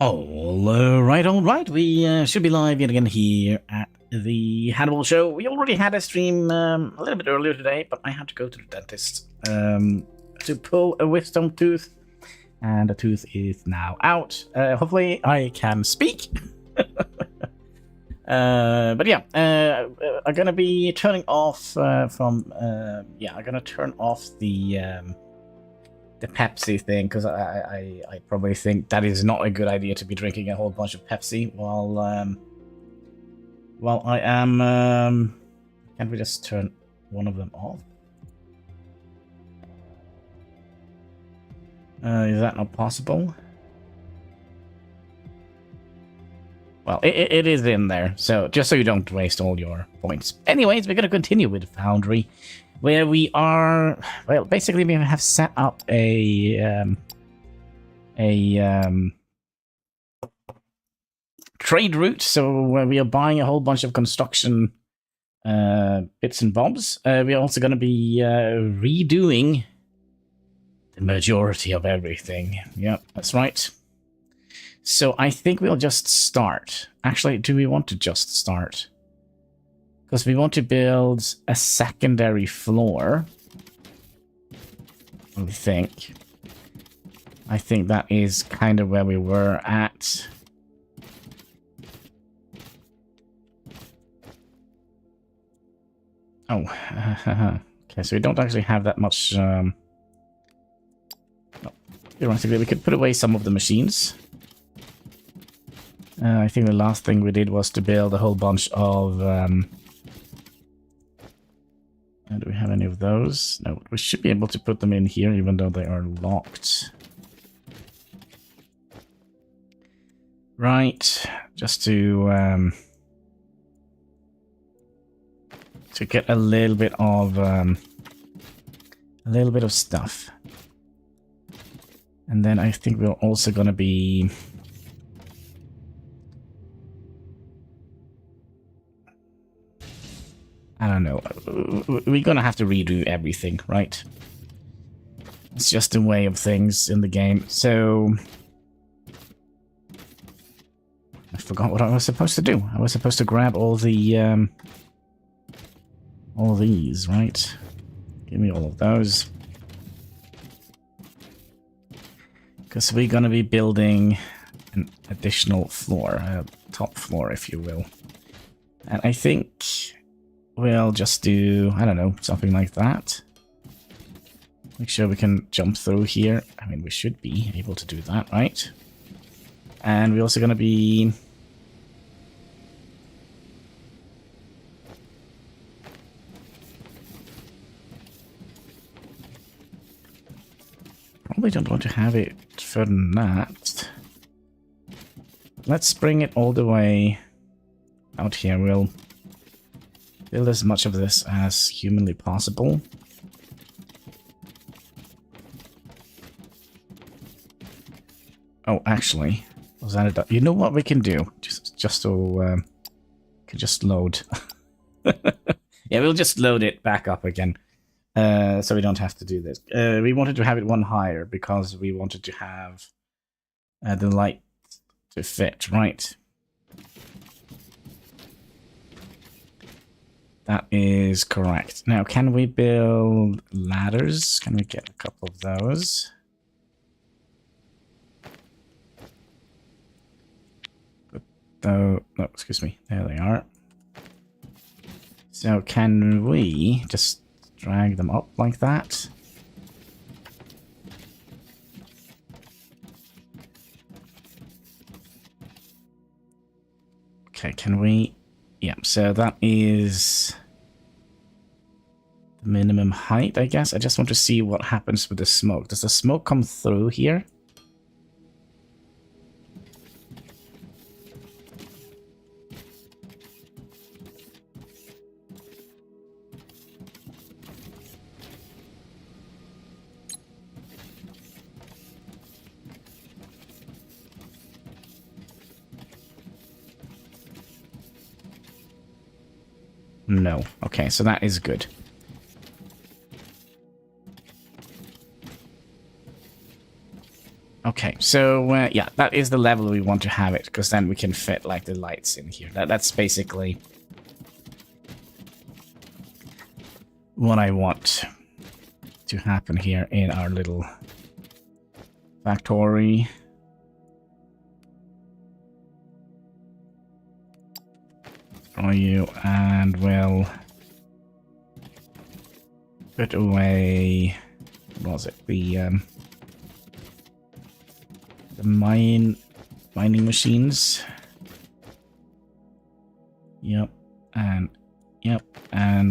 All right. We should be live yet again here at the Hannibal show. We already had a stream a little bit earlier today, but I had to go to the dentist to pull a wisdom tooth, and the tooth is now out. Hopefully, I can speak. But yeah, I'm gonna be turning off I'm gonna turn off the Pepsi thing, because I probably think that is not a good idea to be drinking a whole bunch of Pepsi while I am. Can't we just turn one of them off? Is that not possible? Well, it is in there, so just so you don't waste all your points. Anyways, we're gonna continue with Foundry, where we are, well, basically we have set up a trade route, so we are buying a whole bunch of construction bits and bobs. We're also going to be redoing the majority of everything. Yep, that's right. So I think we'll just start. Actually, do we want to just start? Because we want to build a secondary floor. I think that is kind of where we were at. Oh, okay, so we don't actually have that much. Theoretically, we could put away some of the machines. I think the last thing we did was to build a whole bunch of... do we have any of those? No, we should be able to put them in here, even though they are locked. Right, just to get a little bit of stuff. And then I think we're also going to be... I don't know. We're gonna have to redo everything, right? It's just a way of things in the game. So... I forgot what I was supposed to do. I was supposed to grab all the... all these, right? Give me all of those. Because we're gonna be building an additional floor. A top floor, if you will. And I think... we'll just do, I don't know, something like that. Make sure we can jump through here. I mean, we should be able to do that, right? And we're also going to be... probably don't want to have it further than that. Let's bring it all the way out here. We'll build as much of this as humanly possible. Oh, actually, was that you know what we can do? Just to can just load. Yeah, we'll just load it back up again, so we don't have to do this. We wanted to have it one higher because we wanted to have the light to fit, right? That is correct. Now, can we build ladders? Can we get a couple of those? No, excuse me. There they are. So can we just drag them up like that? Okay, can we... yeah, so that is the minimum height, I guess. I just want to see what happens with the smoke. Does the smoke come through here? No. Okay, so that is good. Okay, so yeah, that is the level we want to have it, because then we can fit like the lights in here. That's basically what I want to happen here in our little factory. Destroy you, and we'll put away, what was it, the mining machines. Yep, and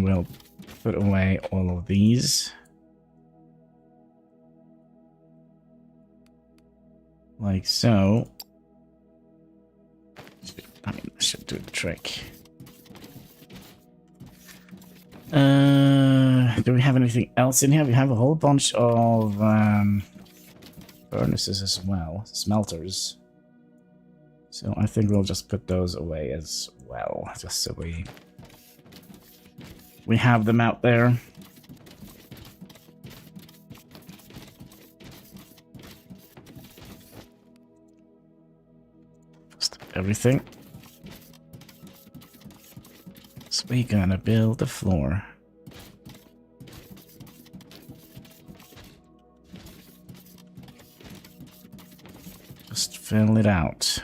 we'll put away all of these. Like so. I mean, this should do the trick. Do we have anything else in here? We have a whole bunch of furnaces as well, smelters. So I think we'll just put those away as well, just so we have them out there. Just everything. So we're gonna build the floor. Just fill it out.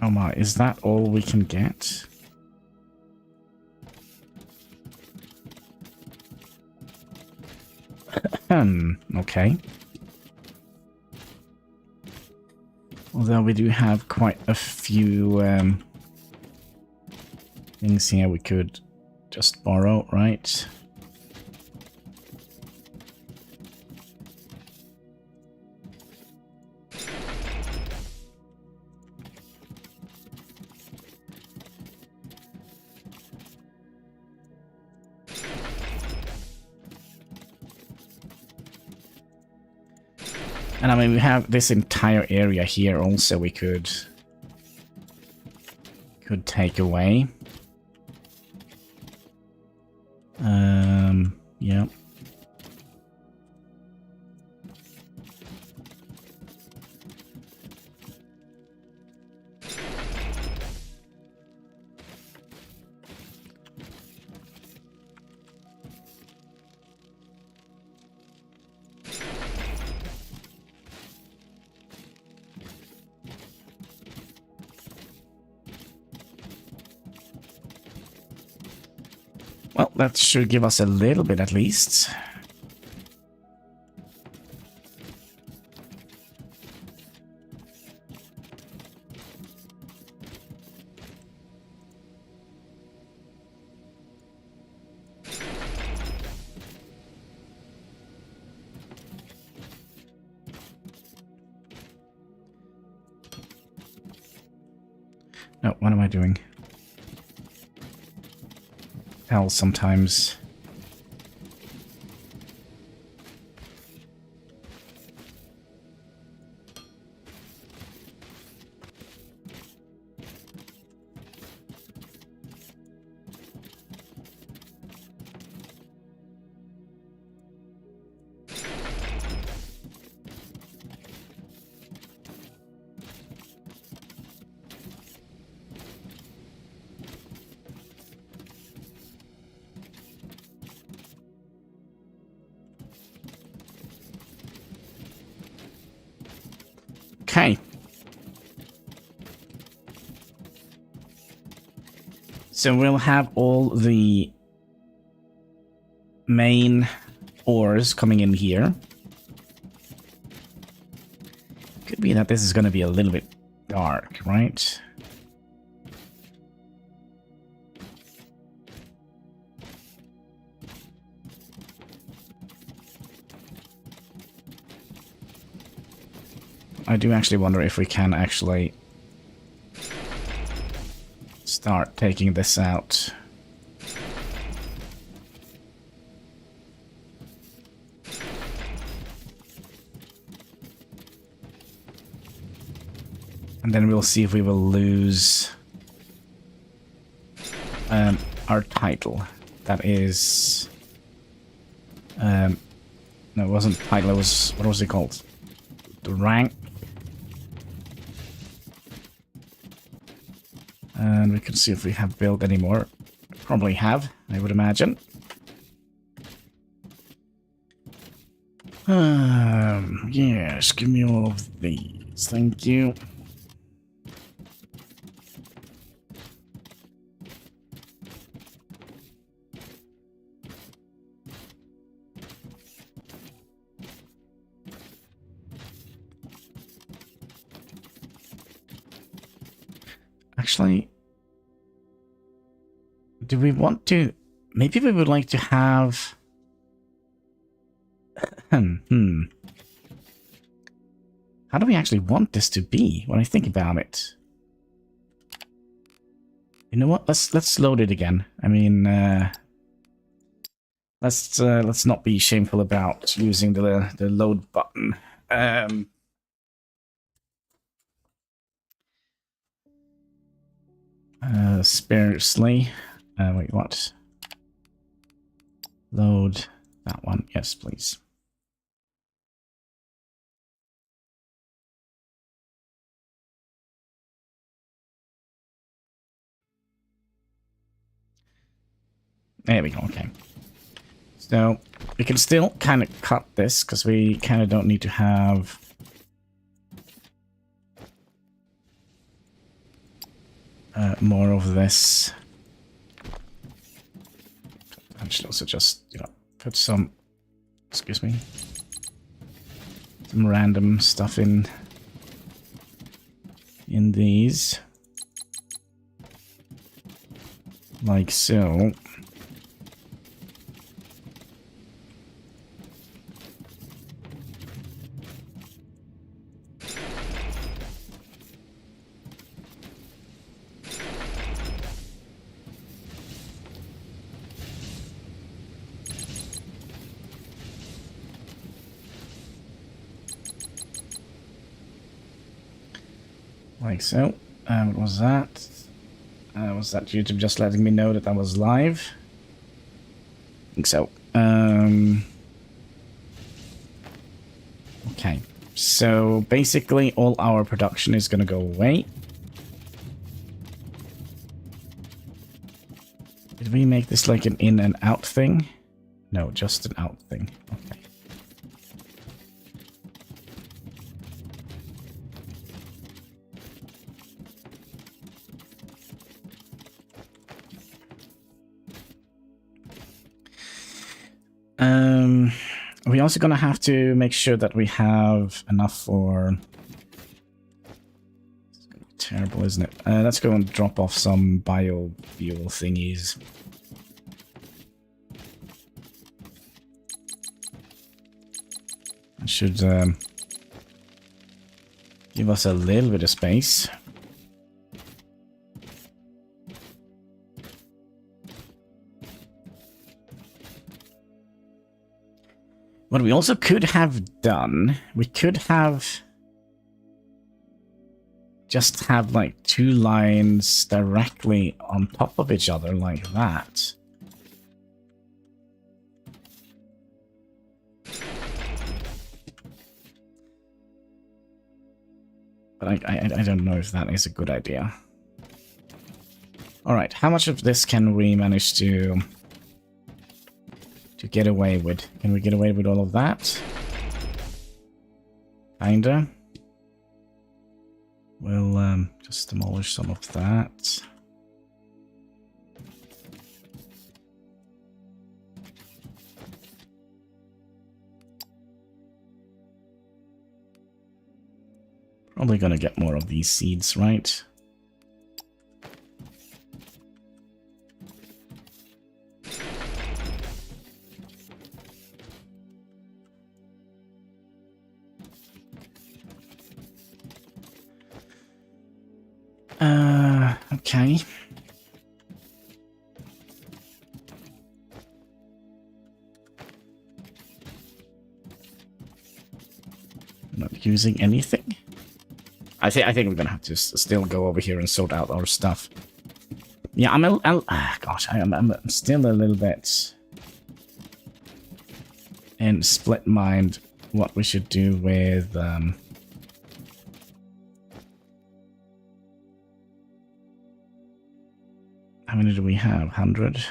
Oh my, is that all we can get? Okay. Although we do have quite a few things here we could just borrow, right? And I mean, we have this entire area here also we could take away. Yeah. Well, that should give us a little bit at least. No, what am I doing? Hell, sometimes. Okay. So we'll have all the main ores coming in here. Could be that this is going to be a little bit dark, right? I do actually wonder if we can actually start taking this out. And then we'll see if we will lose our title. That is... no, it wasn't title, it was... What was it called? The rank. And we can see if we have built any more. Probably have, I would imagine. Yes, give me all of these. Thank you. Actually, do we want to... Maybe we would like to have... How do we actually want this to be when I think about it? You know what? Let's load it again. I mean, let's not be shameful about using the load button. Sparsely. Wait, what? Load that one. Yes, please. There we go, okay. So, we can still kind of cut this, because we kind of don't need to have... more of this. I should also just, you know, put some... Excuse me. Some random stuff in these. Like so. Like so. What was that? Was that YouTube just letting me know that I was live? I think so. Okay. So basically all our production is going to go away. Did we make this like an in and out thing? No, just an out thing. Okay. We're also going to have to make sure that we have enough for... It's going to be terrible, isn't it? Let's go and drop off some biofuel thingies. That should give us a little bit of space. What we also could have done, we could have just have like two lines directly on top of each other like that. But I don't know if that is a good idea. Alright, how much of this can we manage to get away with? Can we get away with all of that? Kinda. We'll just demolish some of that. Probably gonna get more of these seeds, right? Okay. Not using anything. I think we're gonna have to still go over here and sort out our stuff. Yeah, gosh, I'm still a little bit in split mind what we should do with how many do we have? 100.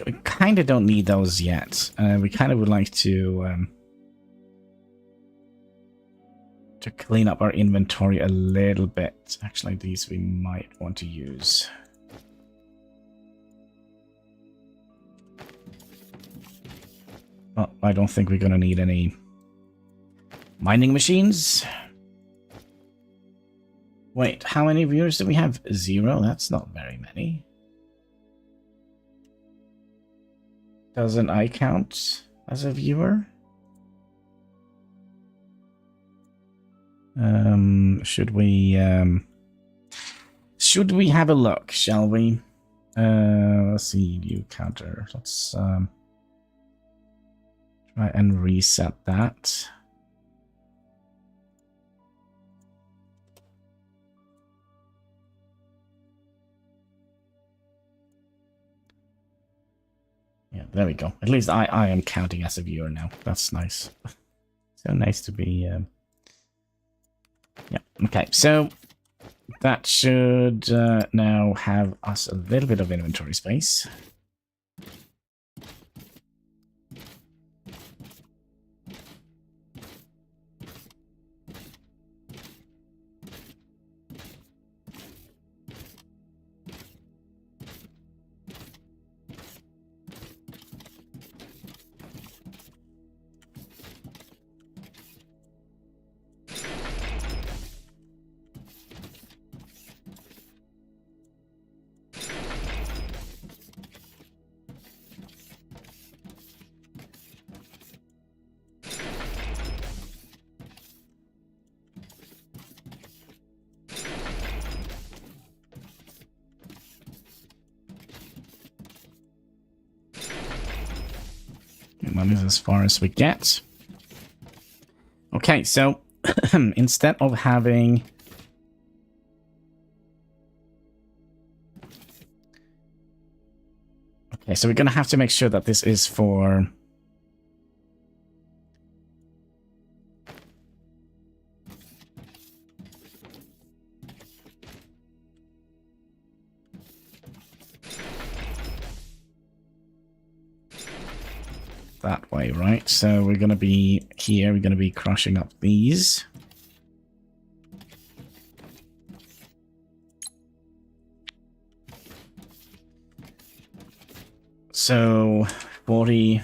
We kind of don't need those yet. We kind of would like to clean up our inventory a little bit. Actually, these we might want to use. Well, I don't think we're going to need any mining machines. Wait, how many viewers do we have? 0? That's not very many. Doesn't I count as a viewer? Should we have a look, shall we? Let's see, view counter. Let's try and reset that. Yeah, there we go. At least I am counting as a viewer now. That's nice. So nice to be... Yeah, okay. So that should now have us a little bit of inventory space. Money as far as we get. Okay, so instead of having okay, so we're gonna have to make sure that this is for that way, right? So we're going to be here, we're going to be crushing up these. So 40...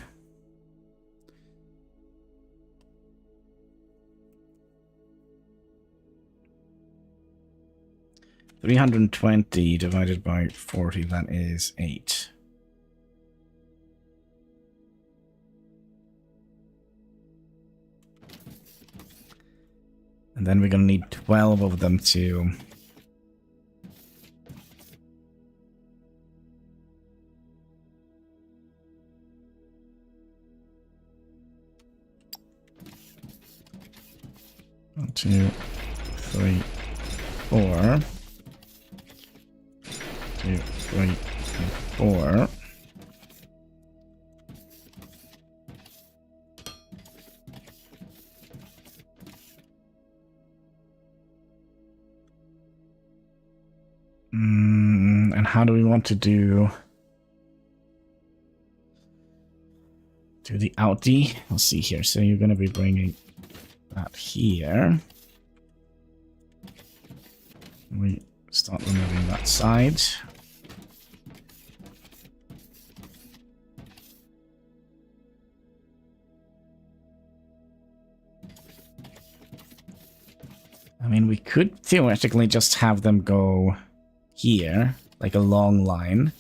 $320 divided by 40, that is 8. And then we're going to need 12 of them to... One, 2, 3, 4. 2, 3, 4. And how do we want to do the outie? Let's see here. So you're going to be bringing that here. We start removing that side. I mean, we could theoretically just have them go here, like a long line.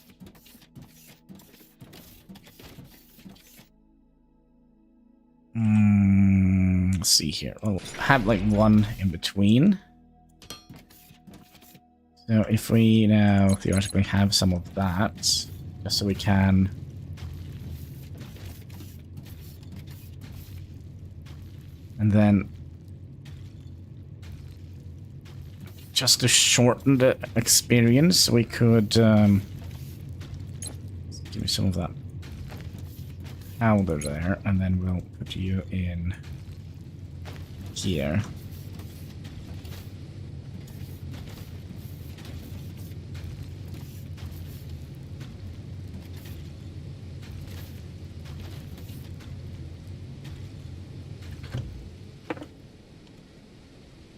Let's see here. We'll have like one in between. So if we now theoretically have some of that, just so we can and then just to shorten the experience, we could give me some of that powder there, and then we'll put you in here.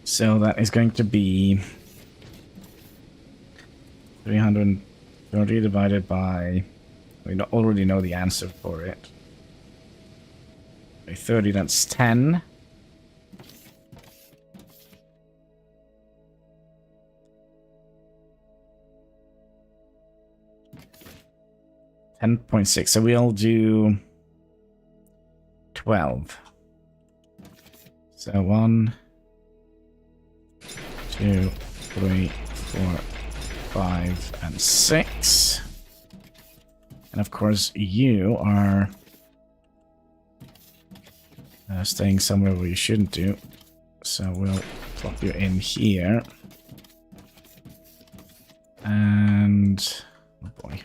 So that is going to be 330 divided by, we already know the answer for it. By 30, that's 10. $10.6. So we'll do 12. So 1, 2, 3, 4, 5, and 6. And of course, you are staying somewhere where you shouldn't do. So we'll plop you in here. And oh boy.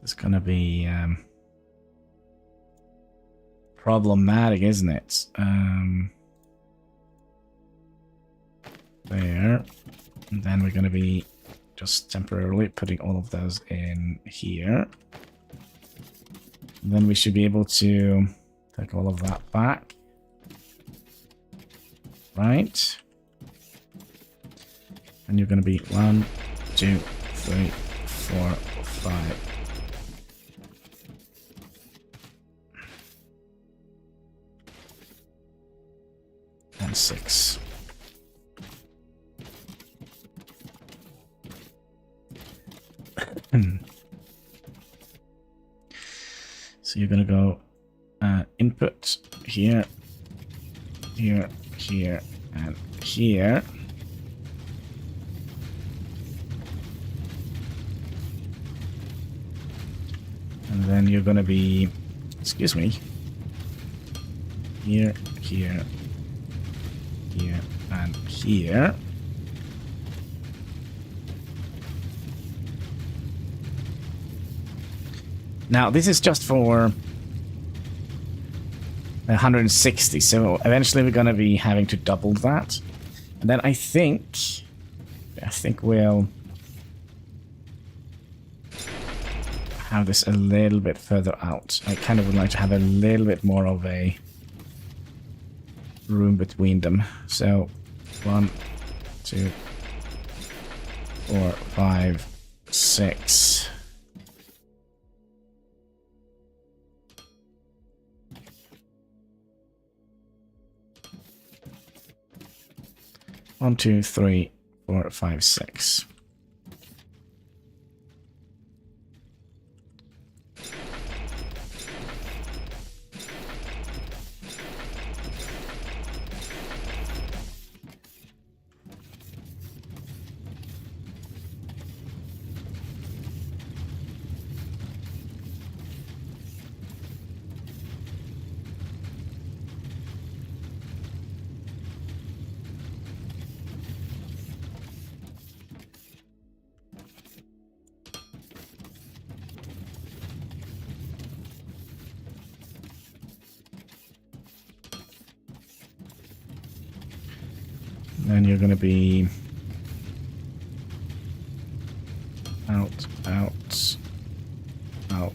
It's gonna be problematic, isn't it? There. And then we're gonna be just temporarily putting all of those in here. And then we should be able to take all of that back. Right. And you're gonna be 1, 2, 3, 4, 5. And 6. So you're gonna go input here, here, here, and here. And then you're gonna be, excuse me, here, here, here, and here. Now, this is just for 160, so eventually we're going to be having to double that. And then I think we'll have this a little bit further out. I kind of would like to have a little bit more of a room between them. So 1, 2, 4, 5, 6. 1, 2, 3, 4, 5, 6. Then you're going to be out, out, out.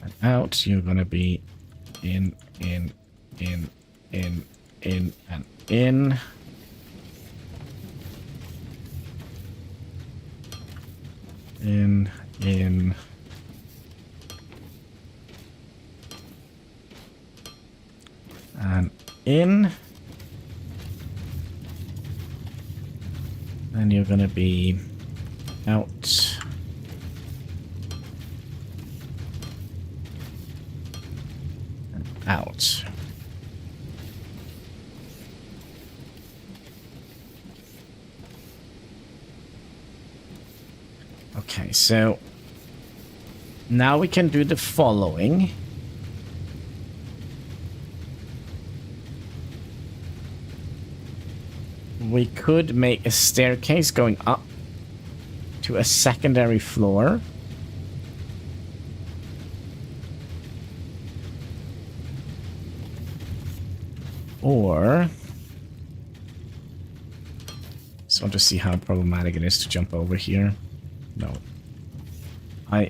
And out, you're going to be in, and in. In. And in. And you're gonna be out. And out. Okay, so now we can do the following. We could make a staircase going up to a secondary floor. Or... just want to see how problematic it is to jump over here. No. I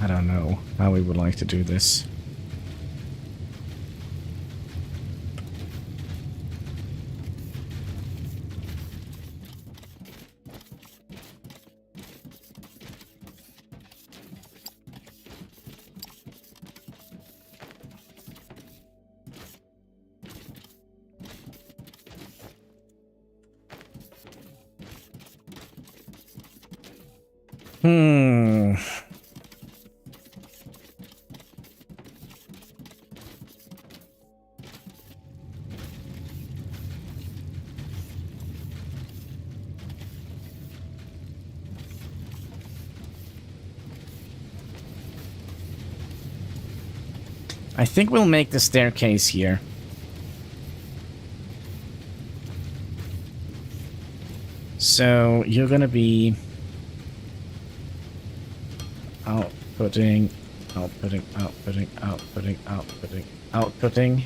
don't know how we would like to do this. I think we'll make the staircase here. So you're gonna be outputting, outputting, outputting, outputting, outputting, outputting,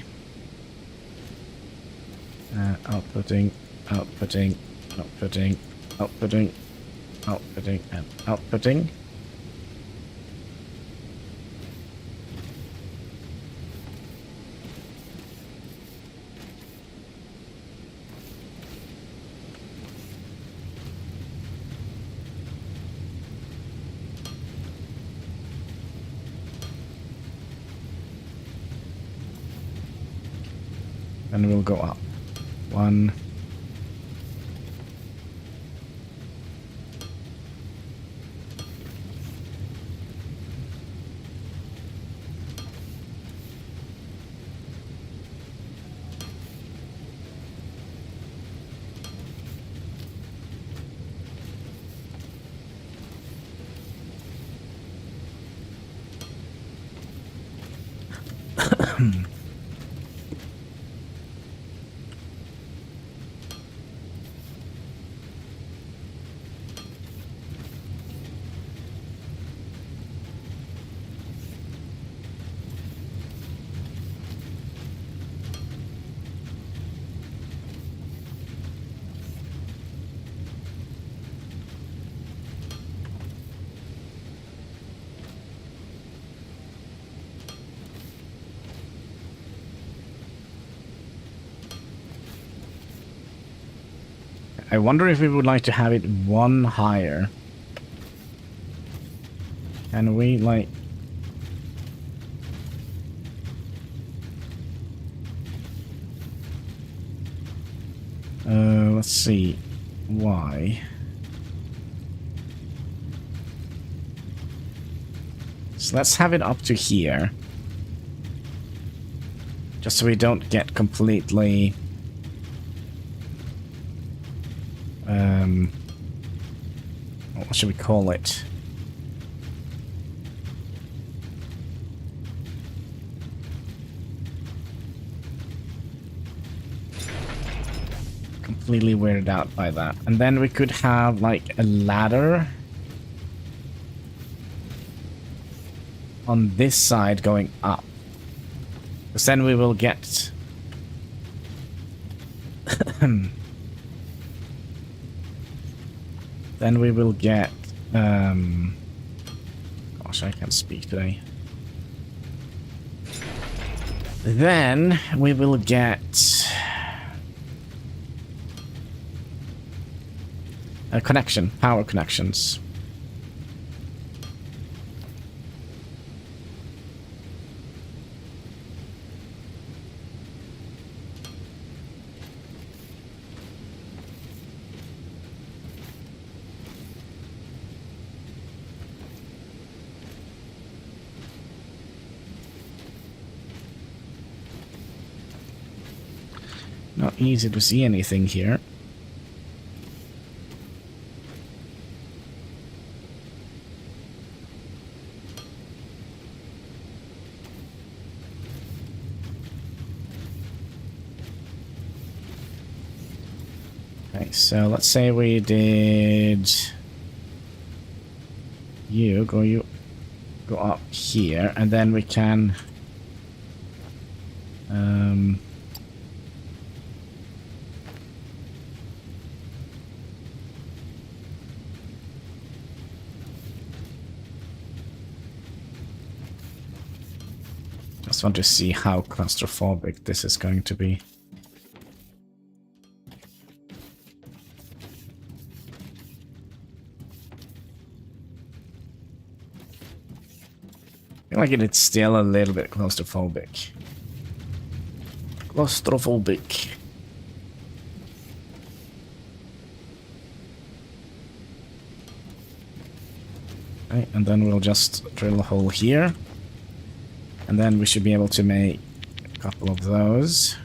outputting, outputting, outputting, outputting, outputting, and outputting. And we'll go up. 1. I wonder if we would like to have it one higher. Can we, like... let's see. Why? So let's have it up to here. Just so we don't get completely... what should we call it? Completely weirded out by that. And then we could have like a ladder on this side going up. Because then we will get... then we will get... gosh, I can't speak today. Then we will get... connection, power connections. Not easy to see anything here. Okay, so let's say we did you go up here, and then we can just want to see how claustrophobic this is going to be. I feel like it's still a little bit claustrophobic. Claustrophobic. Okay, and then we'll just drill a hole here. And then we should be able to make a couple of those.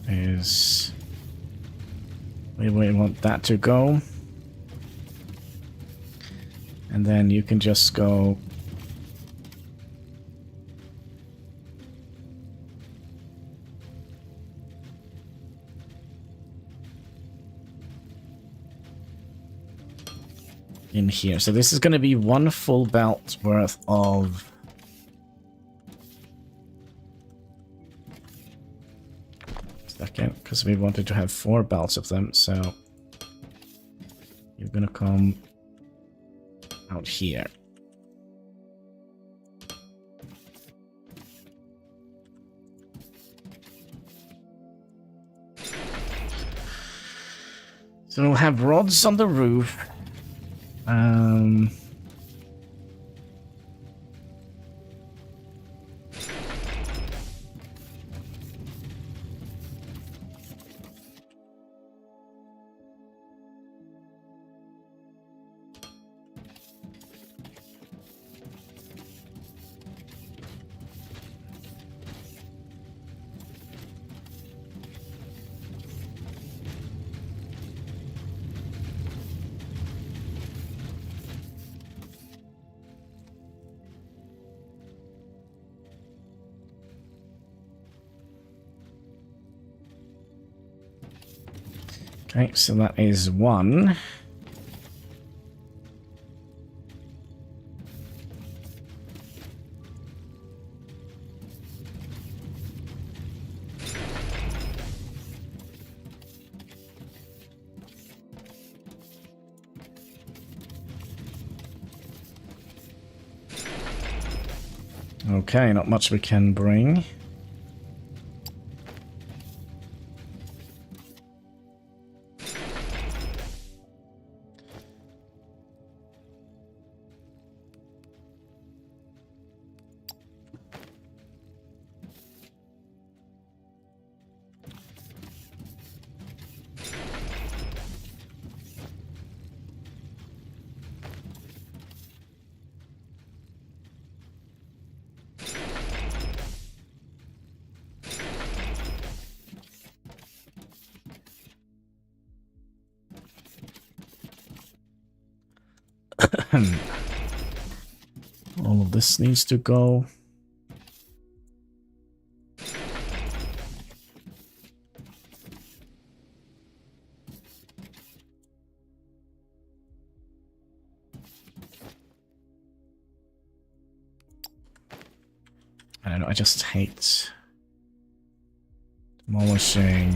Is where we want that to go, and then you can just go in here. So this is going to be one full belt worth of because we wanted to have 4 belts of them, so you're gonna come out here. So we'll have rods on the roof. Okay, so that is 1. Okay, not much we can bring. All of this needs to go. I don't know, I just hate demolishing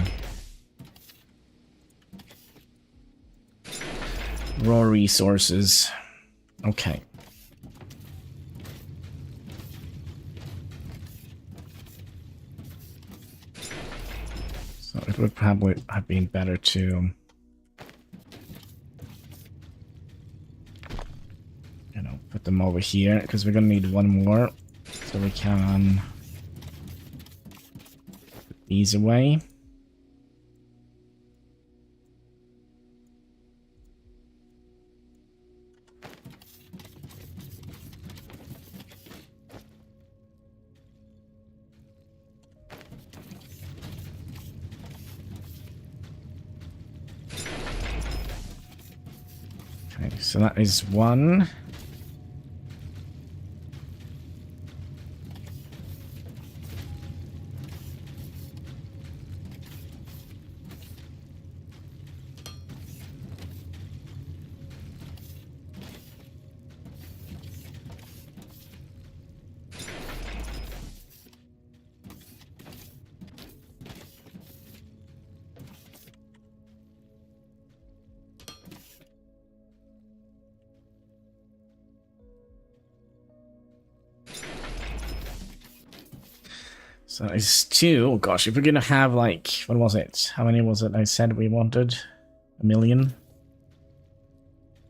raw resources. Okay. So it would probably have been better to, you know, put them over here, because we're gonna need one more. So we can put these away. Okay, so that is one. So it's two. Oh gosh, if we're gonna have like, what was it? How many was it I said we wanted? 1 million?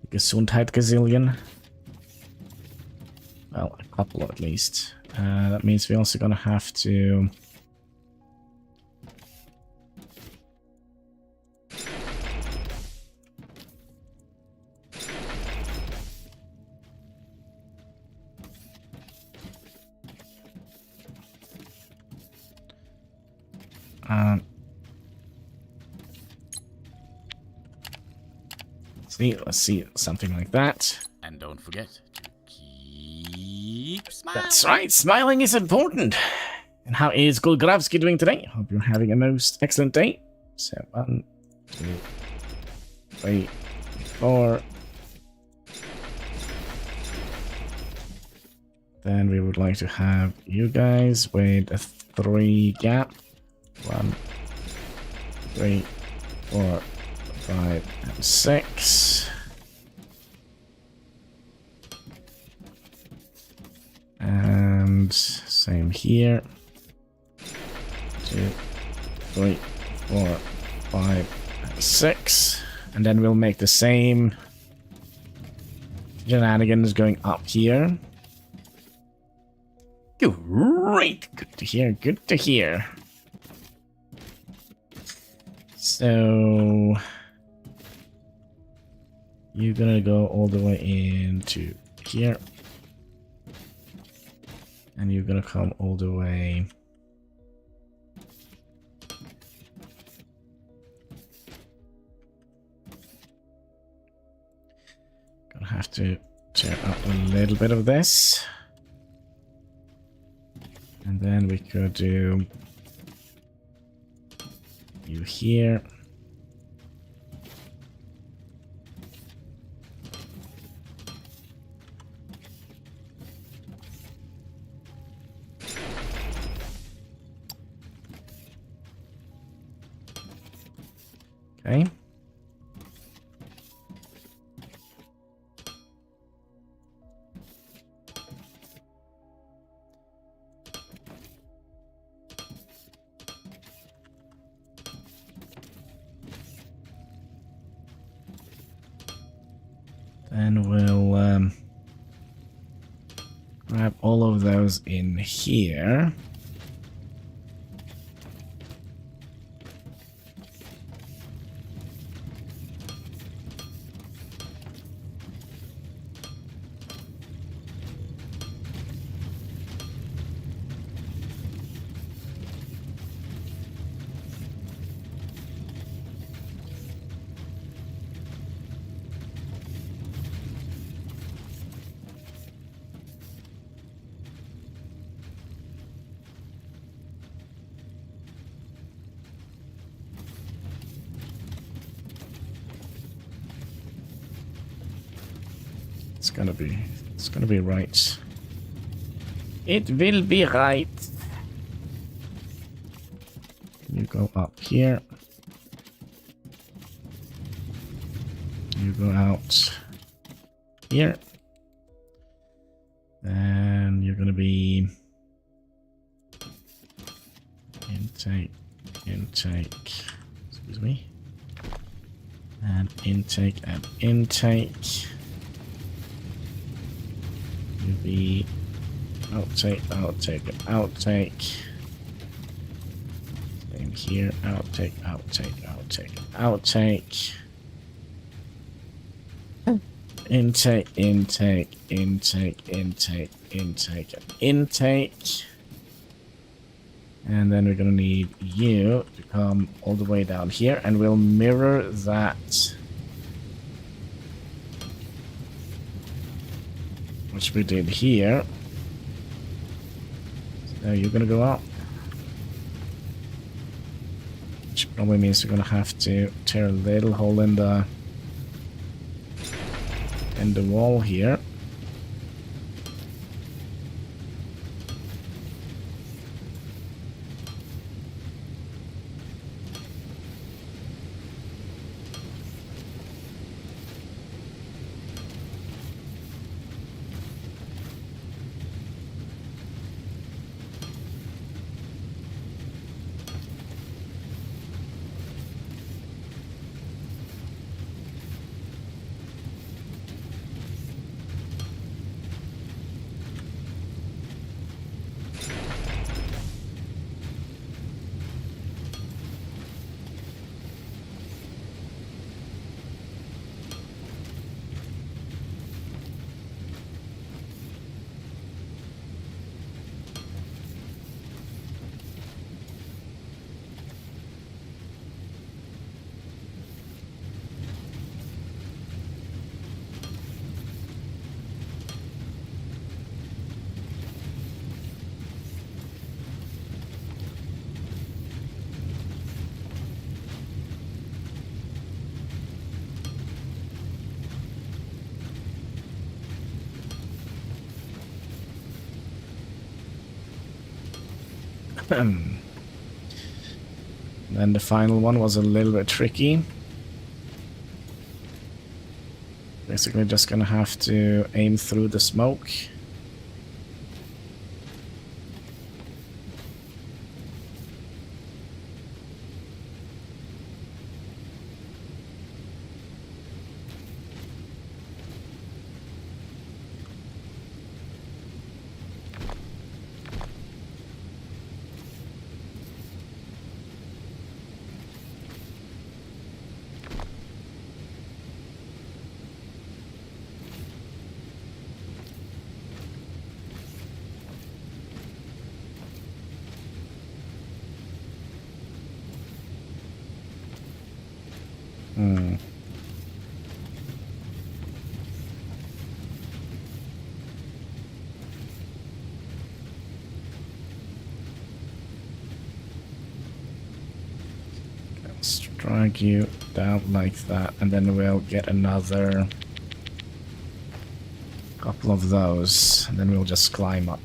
Gesundheit Gazillion? Well, a couple at least. That means we're also gonna have to... let's see, something like that. And don't forget to keep smiling. That's right, smiling is important. And how is Golgravsky doing today? Hope you're having a most excellent day. So 1, 2, 3, 4. Then we would like to have you guys with a 3 gap. 1, 3, 4, 5, and 6. And same here. 2, 3, 4, 5, and 6. And then we'll make the same shenanigans going up here. Great! Good to hear, good to hear. So... you're gonna go all the way into here. And you're gonna come all the way... gonna have to tear up a little bit of this. And then we could do you here. Okay. Then we'll grab all of those in here. It's gonna be right. It will be right. You go up here. You go out here. Then you're gonna be intake, excuse me. And intake and intake. You'll be outtake, outtake, and outtake. Same here, outtake, outtake, outtake, outtake. Intake, intake, intake, intake, intake, and intake. And then we're gonna need you to come all the way down here, and we'll mirror that. Which we did here. So you're gonna go up. Which probably means we're gonna have to tear a little hole in the wall here. Then the final one was a little bit tricky. Basically just gonna have to aim through the smoke. Let's drag you down like that, and then we'll get another couple of those, and then we'll just climb up.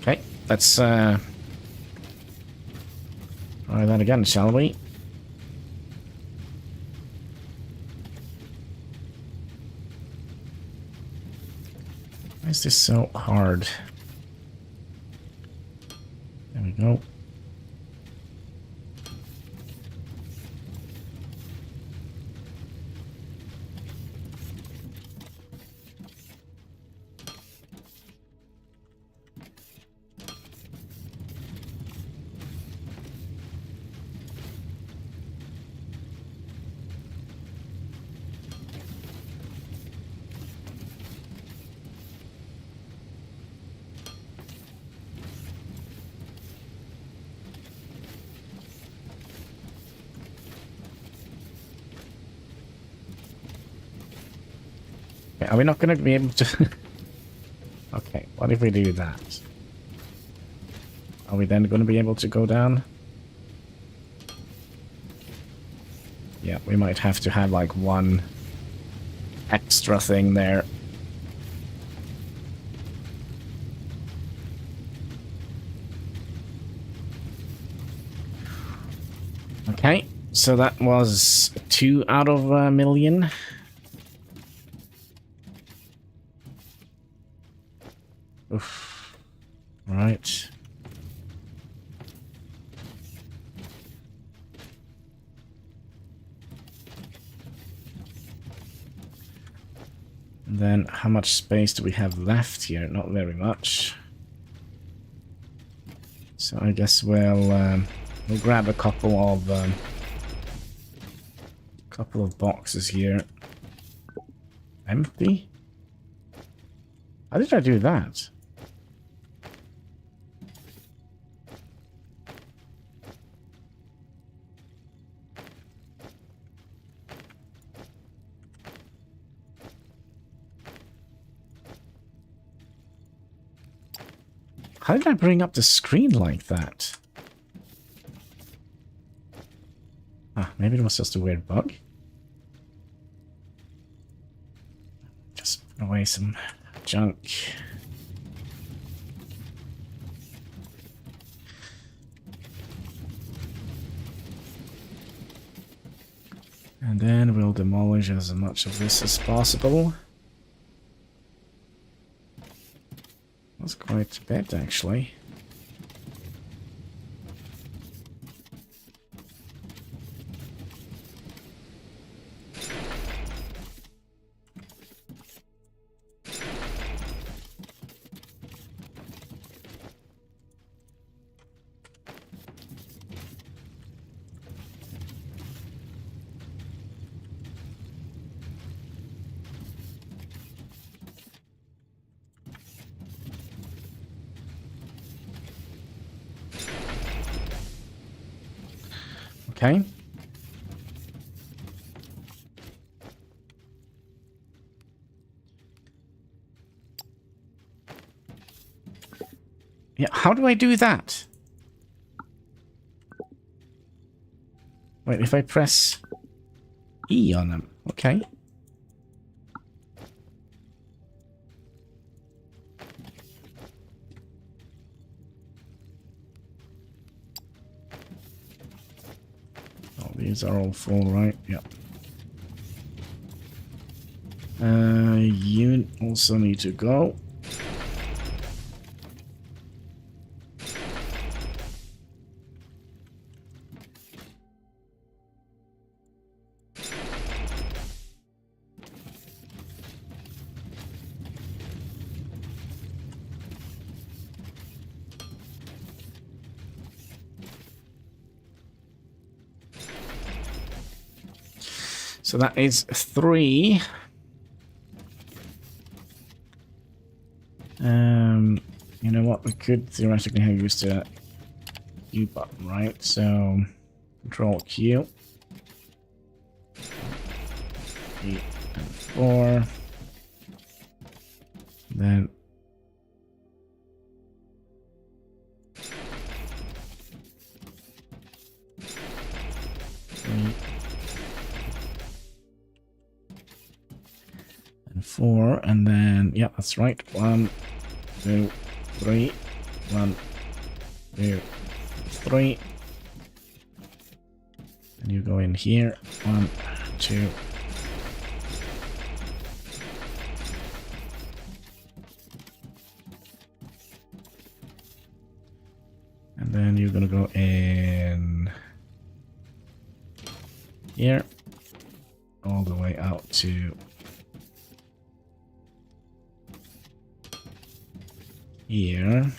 Okay, let's try that again, shall we? Why is this so hard? There we go. Are we not going to be able to... Okay, What if we do that? Are we then going to be able to go down? Yeah, we might have to have like one extra thing there. Okay, so that was 2 out of a million. Oof. Right. And then how much space do we have left here? Not very much. So I guess we'll grab a couple of boxes here. Empty? How did I do that? How did I bring up the screen like that? Ah, maybe it was just a weird bug. Just put away some junk. And then we'll demolish as much of this as possible. That's quite a bit, actually. Okay. Yeah, how do I do that? Wait, if I press E on them, okay. Oh, these are all full, right? Yeah. You also need to go. So that is 3. You know what? We could theoretically have used a Q button, right? So Control Q. 3 and 4. Then and 4, and then yeah, that's right. 1, 2, 3. 1, 2, 3. And you go in here. 1, 2. And then you're gonna go in here, all the way out to here.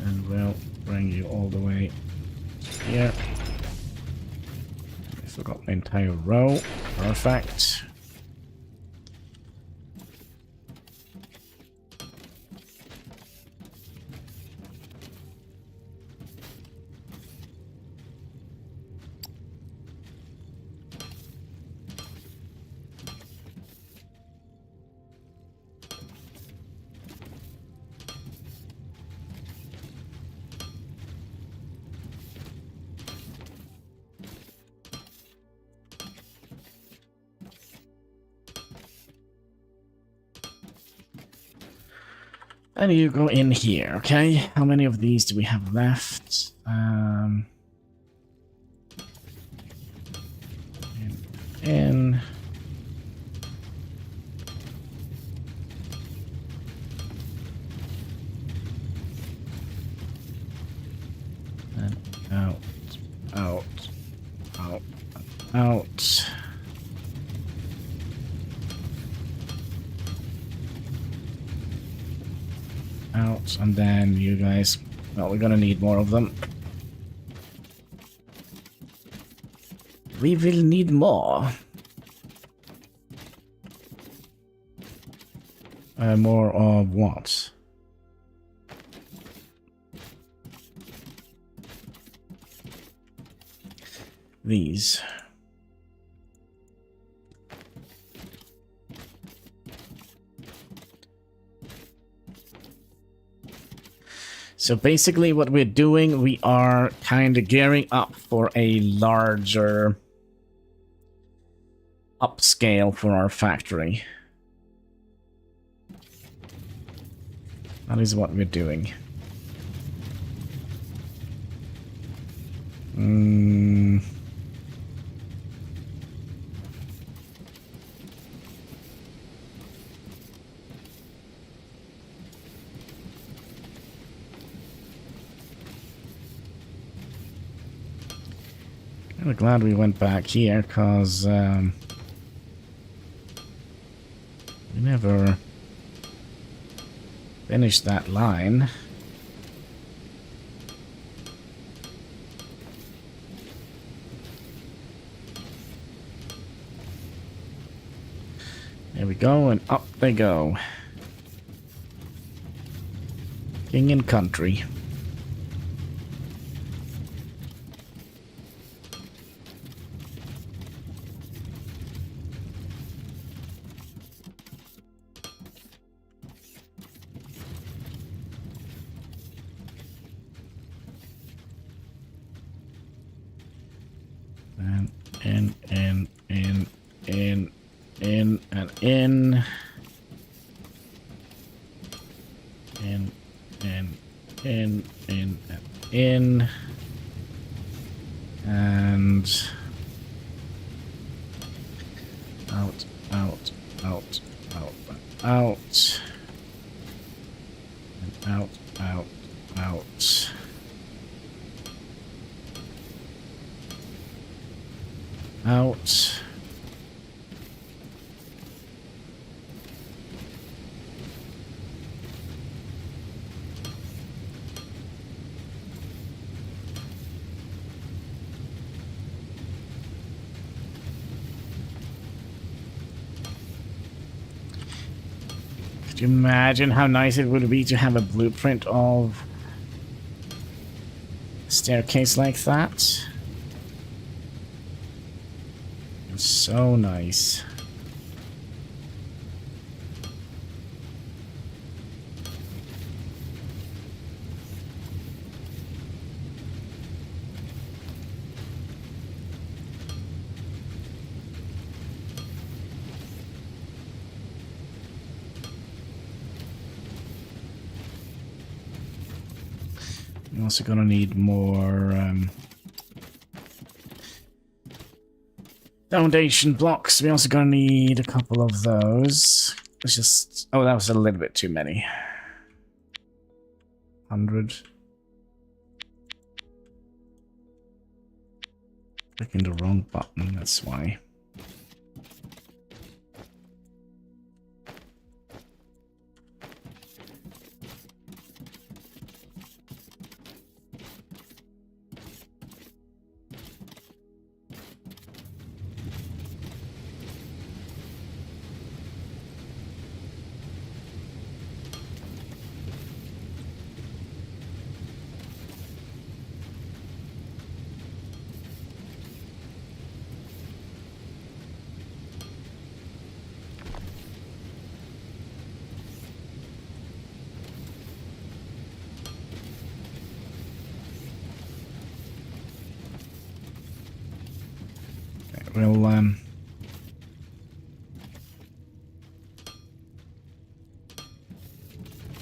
And we'll bring you all the way here. I forgot my entire row. Perfect. And you go in here, okay? How many of these do we have left? In. And out, out, out, out. Out, and then you guys, well, we're gonna need more of them. We will need more. More of what? These. So basically what we're doing, we are kind of gearing up for a larger upscale for our factory. That is what we're doing. I'm glad we went back here, because we never finished that line. There we go, and up they go. King and country. And in, and in. In, and out, out, out, out, out, and out, out, out. Out. Could you imagine how nice it would be to have a blueprint of a staircase like that? It's so nice. I'm also gonna need more foundation blocks. We're also gonna need a couple of those. Let's just... oh, that was a little bit too many. 100. Clicking the wrong button, that's why. We'll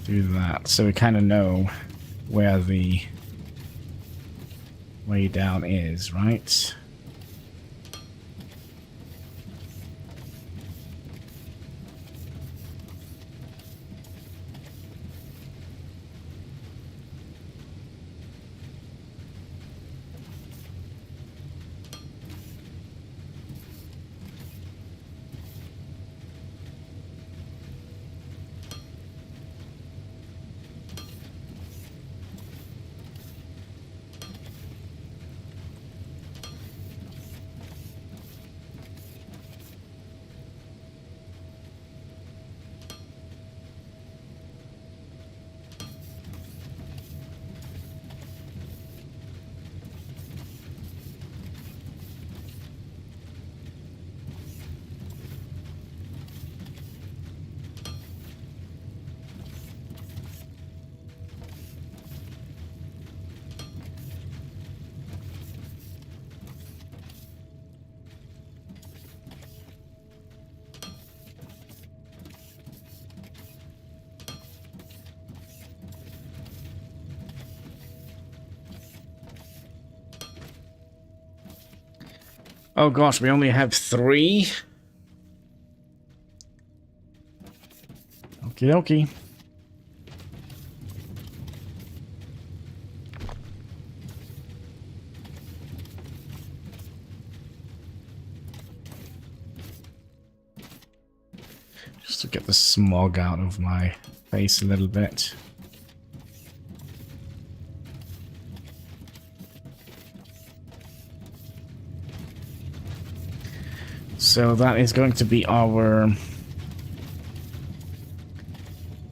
do that, so we kind of know where the way down is, right? Oh gosh, we only have 3? Okie dokie. Just to get the smog out of my face a little bit. So that is going to be our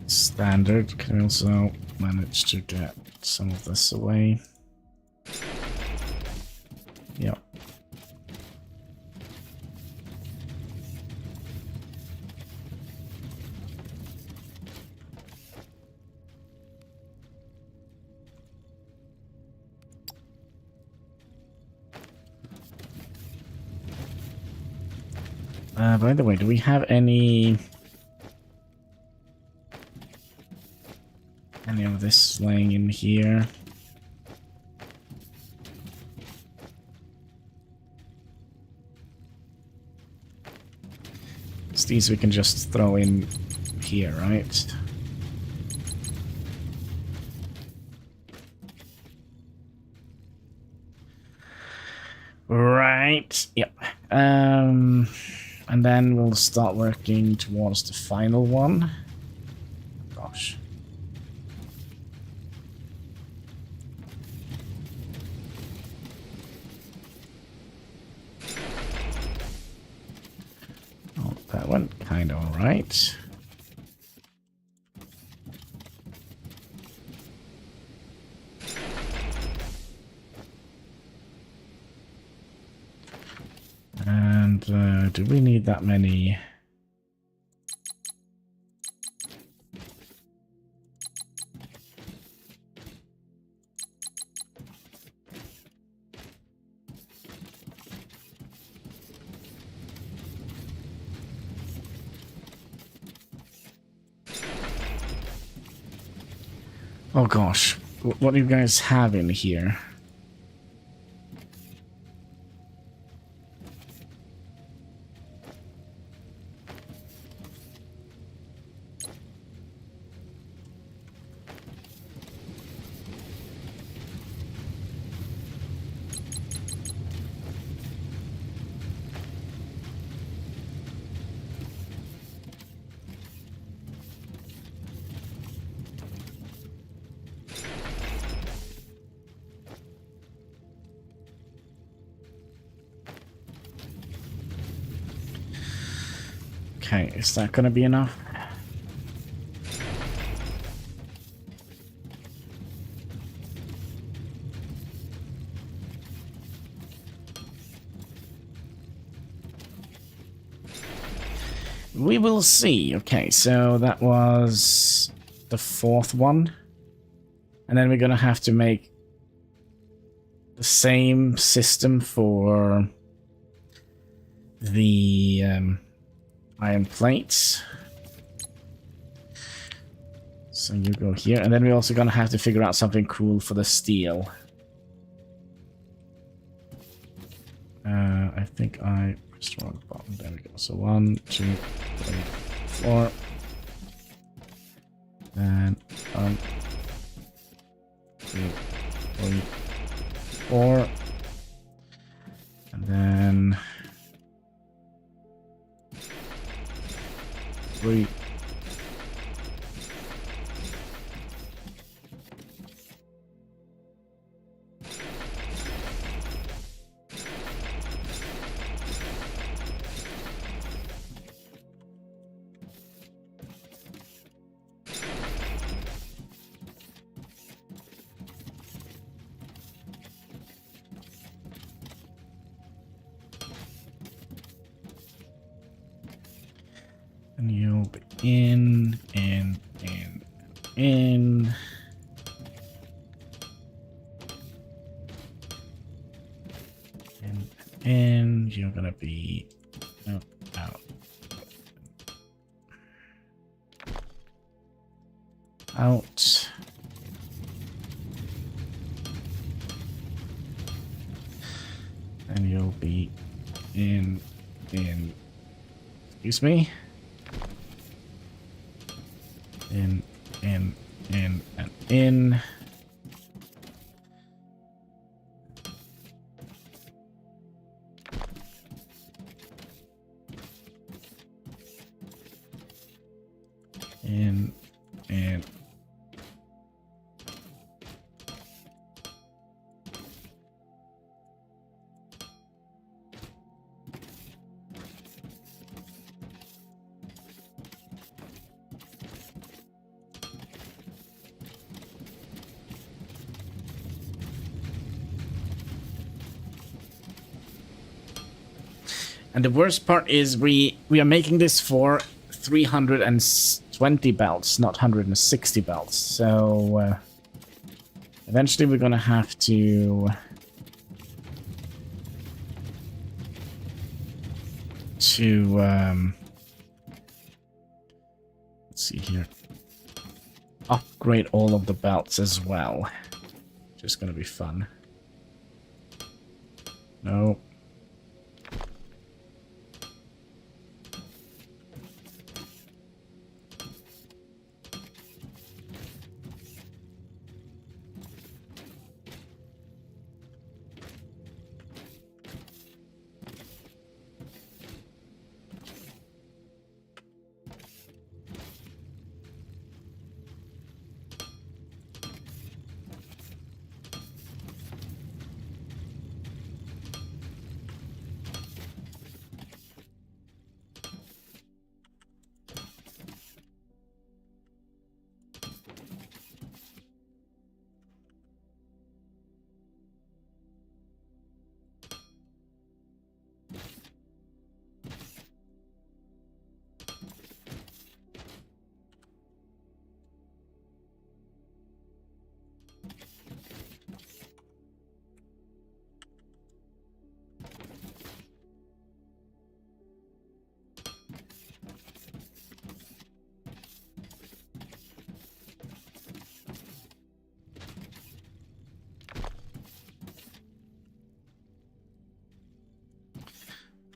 standard. Can we also manage to get some of this away? Yep. By the way, do we have any of this laying in here? So these we can just throw in here, right? Right. Yep. And then we'll start working towards the final one. Gosh. Oh, that went kind of alright. And do we need that many? Oh gosh, what do you guys have in here? Okay, is that gonna be enough? We will see. Okay, so that was the 4th one. And then we're gonna have to make the same system for the iron plates. So you go here, and then we're also gonna have to figure out something cool for the steel. I think I pressed the wrong button. There we go. So 1, 2, 3, 4. And 1, 2, 3, 4. And then 3. And you'll be in. And you're gonna be out. Out. And you'll be in. Excuse me? In, and in. In, and. And the worst part is we are making this for 320 belts, not 160 belts. So eventually we're gonna have to let's see here, upgrade all of the belts as well. Just gonna be fun. No.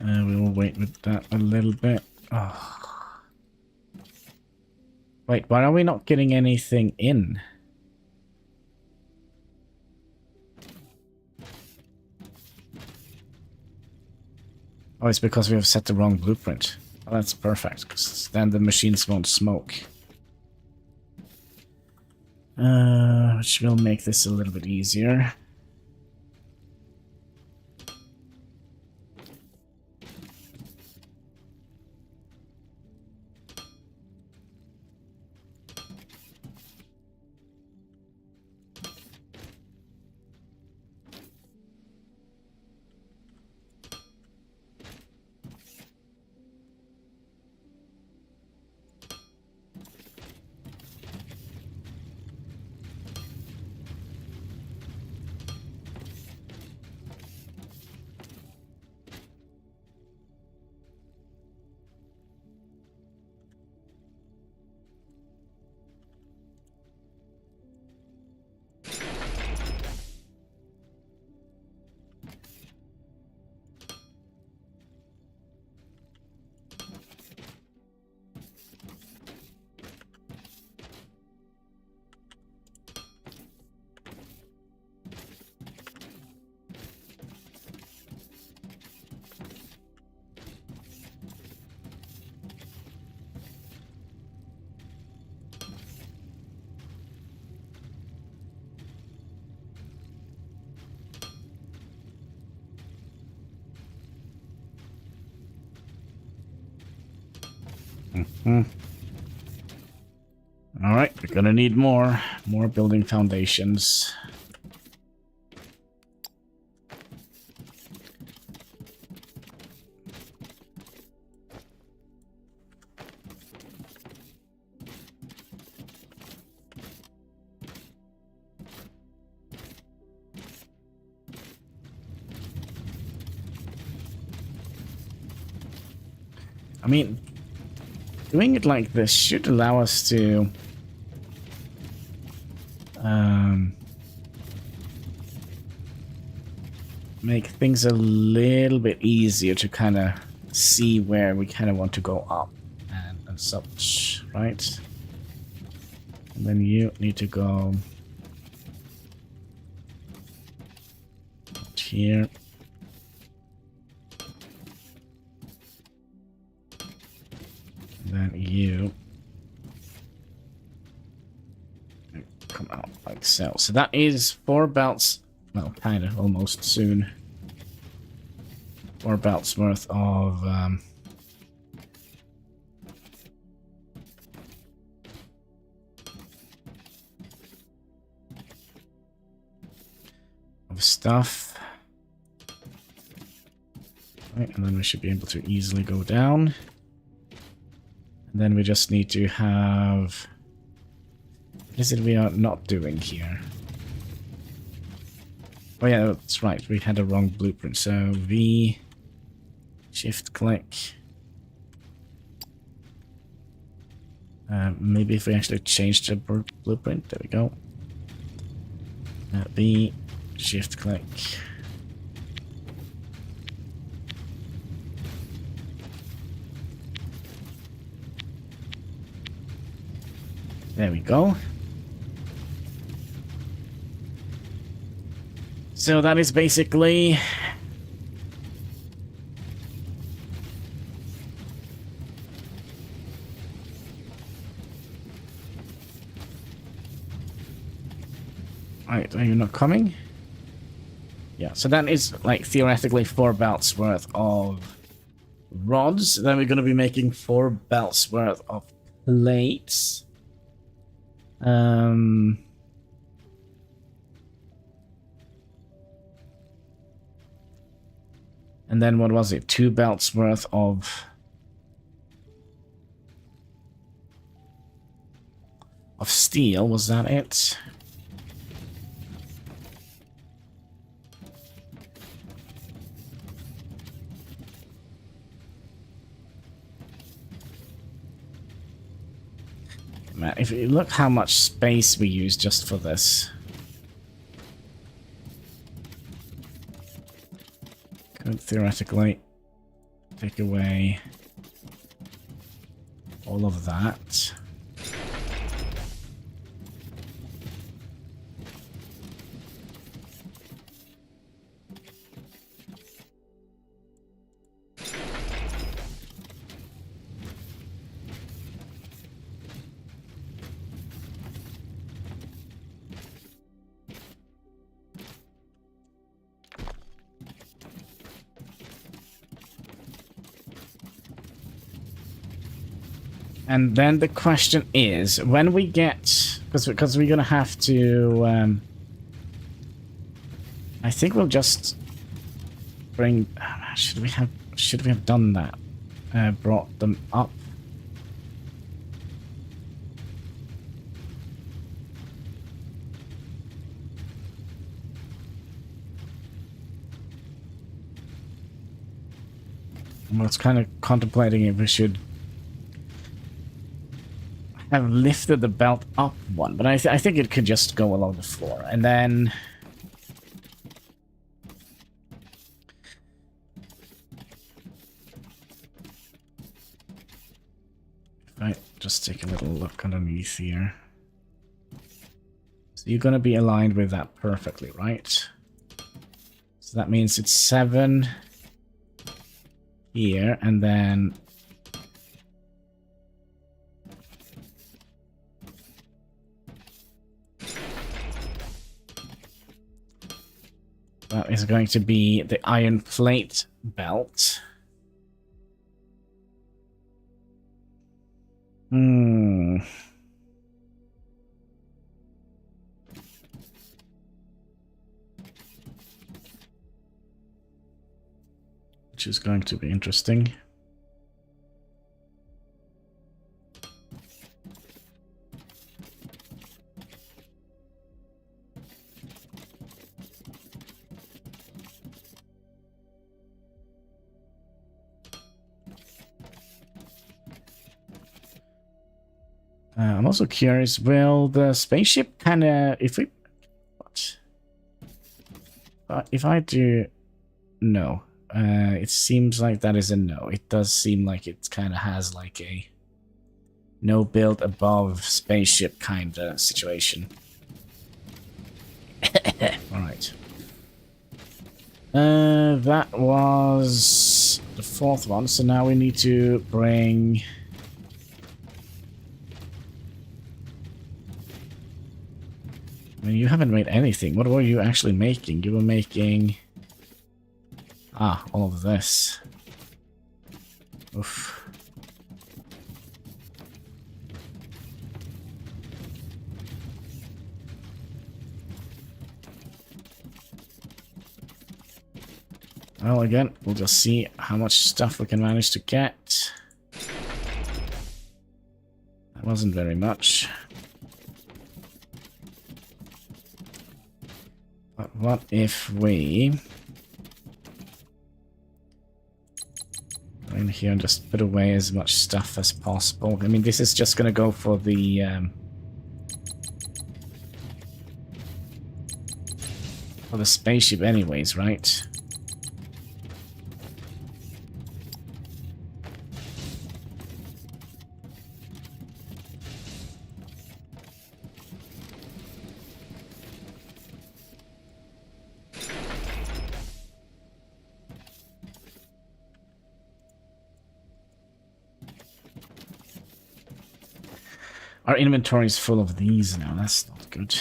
We will wait with that a little bit. Oh. Wait, why are we not getting anything in? Oh, it's because we have set the wrong blueprint. Oh, that's perfect, because then the machines won't smoke. Which will make this a little bit easier. Alright, we're gonna need more building foundations. I mean, doing it like this should allow us to make things a little bit easier to kind of see where we kind of want to go up and such, right? And then you need to go here. And then you come out like so. So that is 4 belts. Well, kind of, almost soon. 4 belts worth of stuff. Right, and then we should be able to easily go down. And then we just need to have... What is it we are not doing here? Oh yeah, that's right. We had a wrong blueprint. So V, shift click. Maybe if we actually change the blueprint. There we go. V, shift click. There we go. So that is basically right, are you not coming? Yeah, so that is like theoretically 4 belts worth of rods. Then we're gonna be making 4 belts worth of plates. And then what was it? 2 belts worth of steel, was that it? Man, if you look how much space we use just for this. Could theoretically take away all of that. And then the question is, when we get, because we're gonna have to, I think we'll just bring. Should we have done that? Brought them up. I was kind of contemplating if we should have lifted the belt up one, but I think it could just go along the floor, and then if I just take a little look underneath here. So you're gonna be aligned with that perfectly, right? So that means it's 7 here, and then that is going to be the iron plate belt. Hmm. Which is going to be interesting. I'm also curious, will the spaceship kind of, if we, what? If I do, no. It seems like that is a no. It does seem like it kind of has like a no build above spaceship kind of situation. Alright. That was the fourth one, so now we need to bring... I mean, you haven't made anything. What were you actually making? You were making... Ah, all of this. Oof. Well, again, we'll just see how much stuff we can manage to get. That wasn't very much. But what if we... go in here and just put away as much stuff as possible. I mean, this is just gonna go for the... for the spaceship anyways, right? Our inventory is full of these now. That's not good.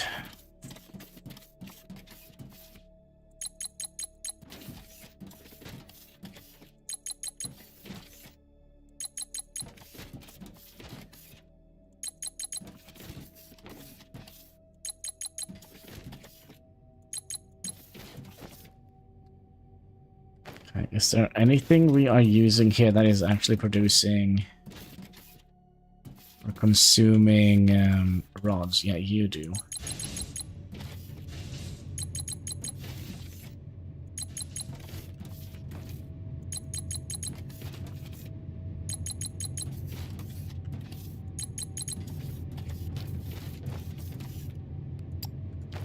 Okay, is there anything we are using here that is actually producing... consuming rods? Yeah, you do.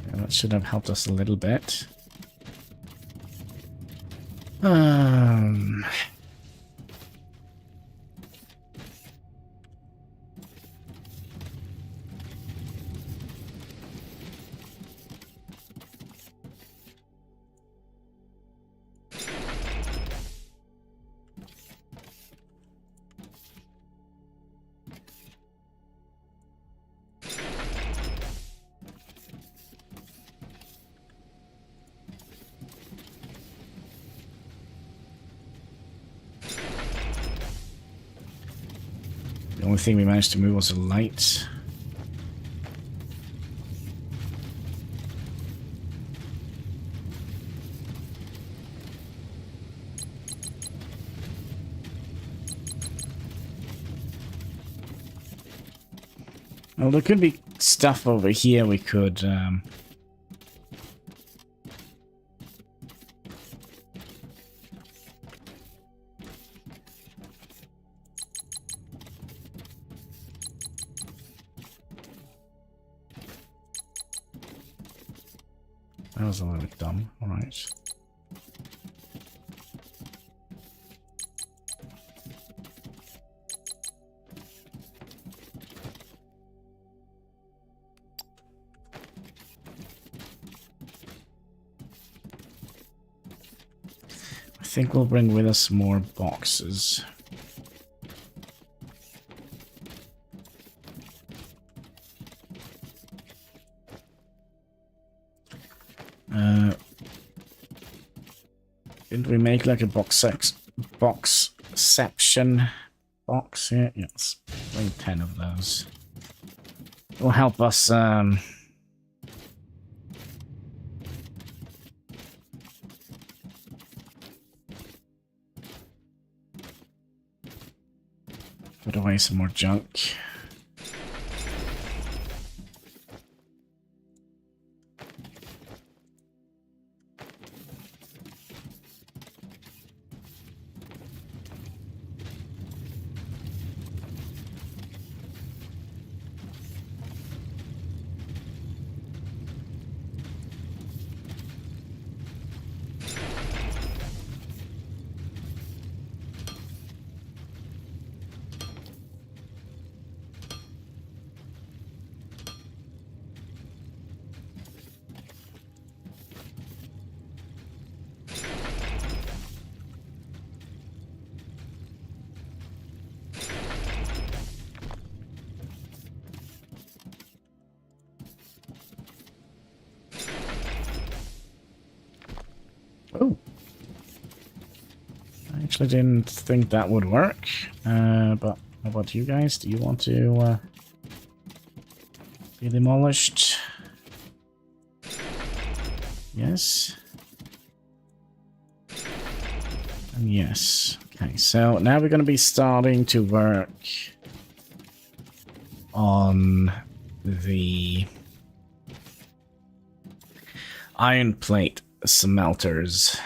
Yeah, that should have helped us a little bit. The only thing we managed to move was a light. Well, there could be stuff over here we could... That was a little bit dumb. Alright. I think we'll bring with us more boxes. Didn't we make like a boxception box here? Yes. Bring 10 of those. It will help us, put away some more junk. Oh. I actually didn't think that would work. But how about you guys? Do you want to be demolished? Yes. And yes. Okay, so now we're going to be starting to work on the iron plate smelters.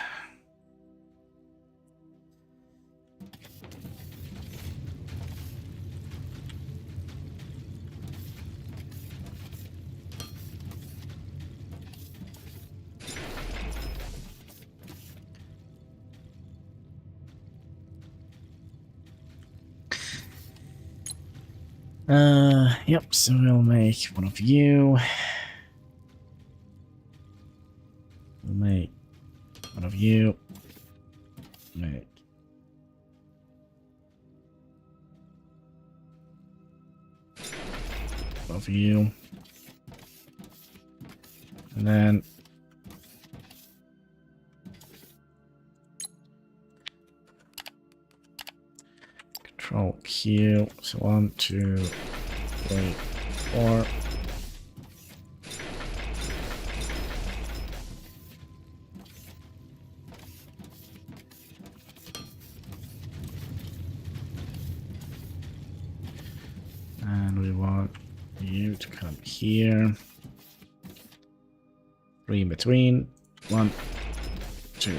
Yep, so we'll make one of you. We'll make one of you. Make one of you. And then Control Q. So 1, 2, 3, 4. And we want you to come here. 3 in between. 1, 2,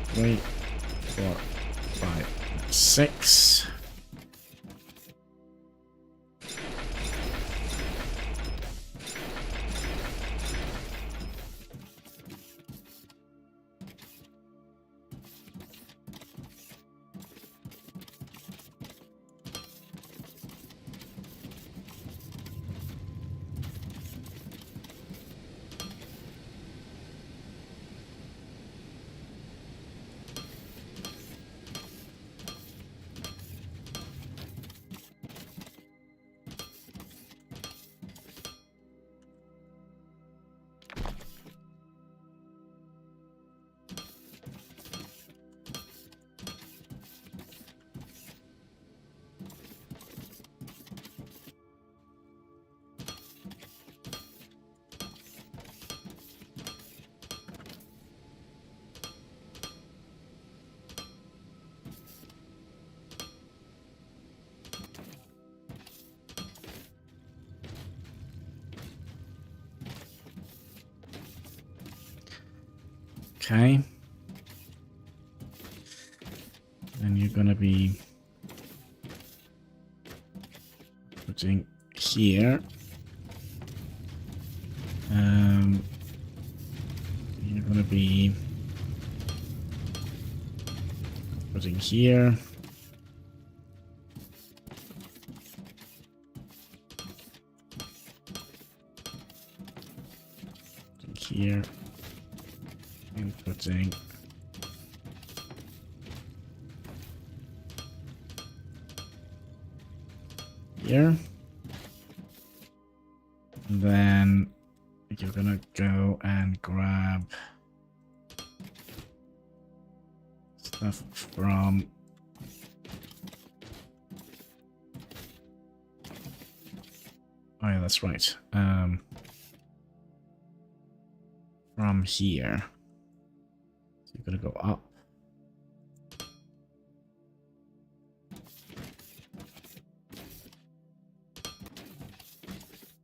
3, 4, 5, 6. Okay. And you're gonna be putting here. You're gonna be putting here. Putting here. Inputting here. And then you're gonna go and grab stuff from Oh yeah, that's right. From here. So you're gonna go up.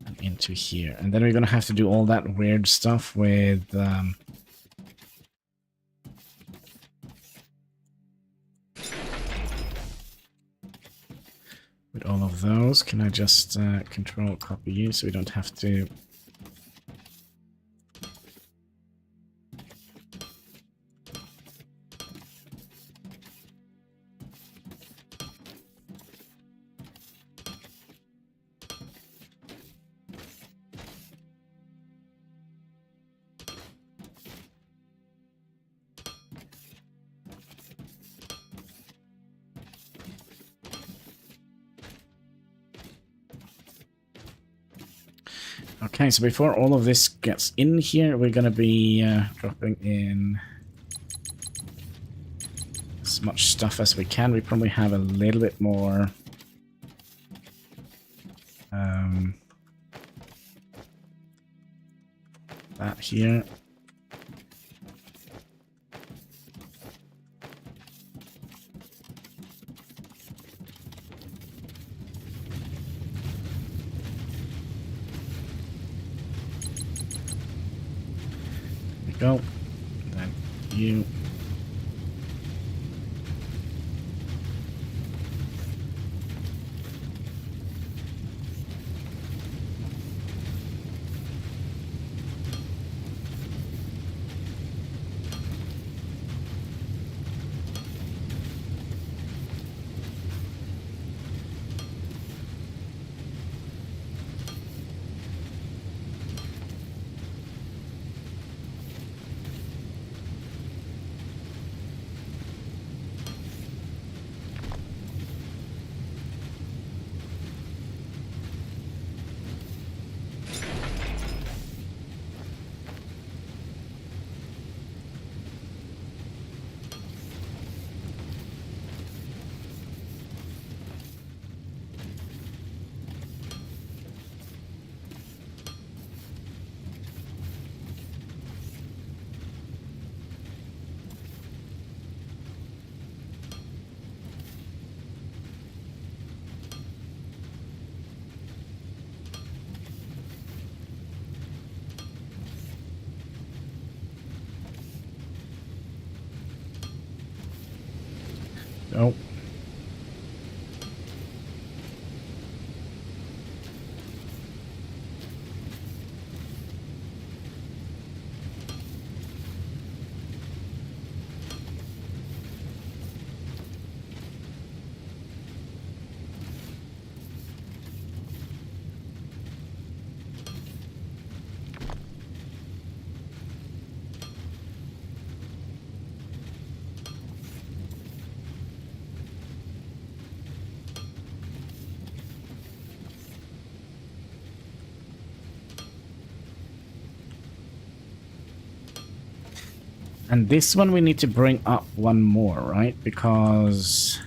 And into here. And then we're gonna have to do all that weird stuff with all of those. Can I just control copy you so we don't have to... Okay, so before all of this gets in here, we're going to be dropping in as much stuff as we can. We probably have a little bit more that here. Go. Then you. Go. And this one we need to bring up one more, right? Because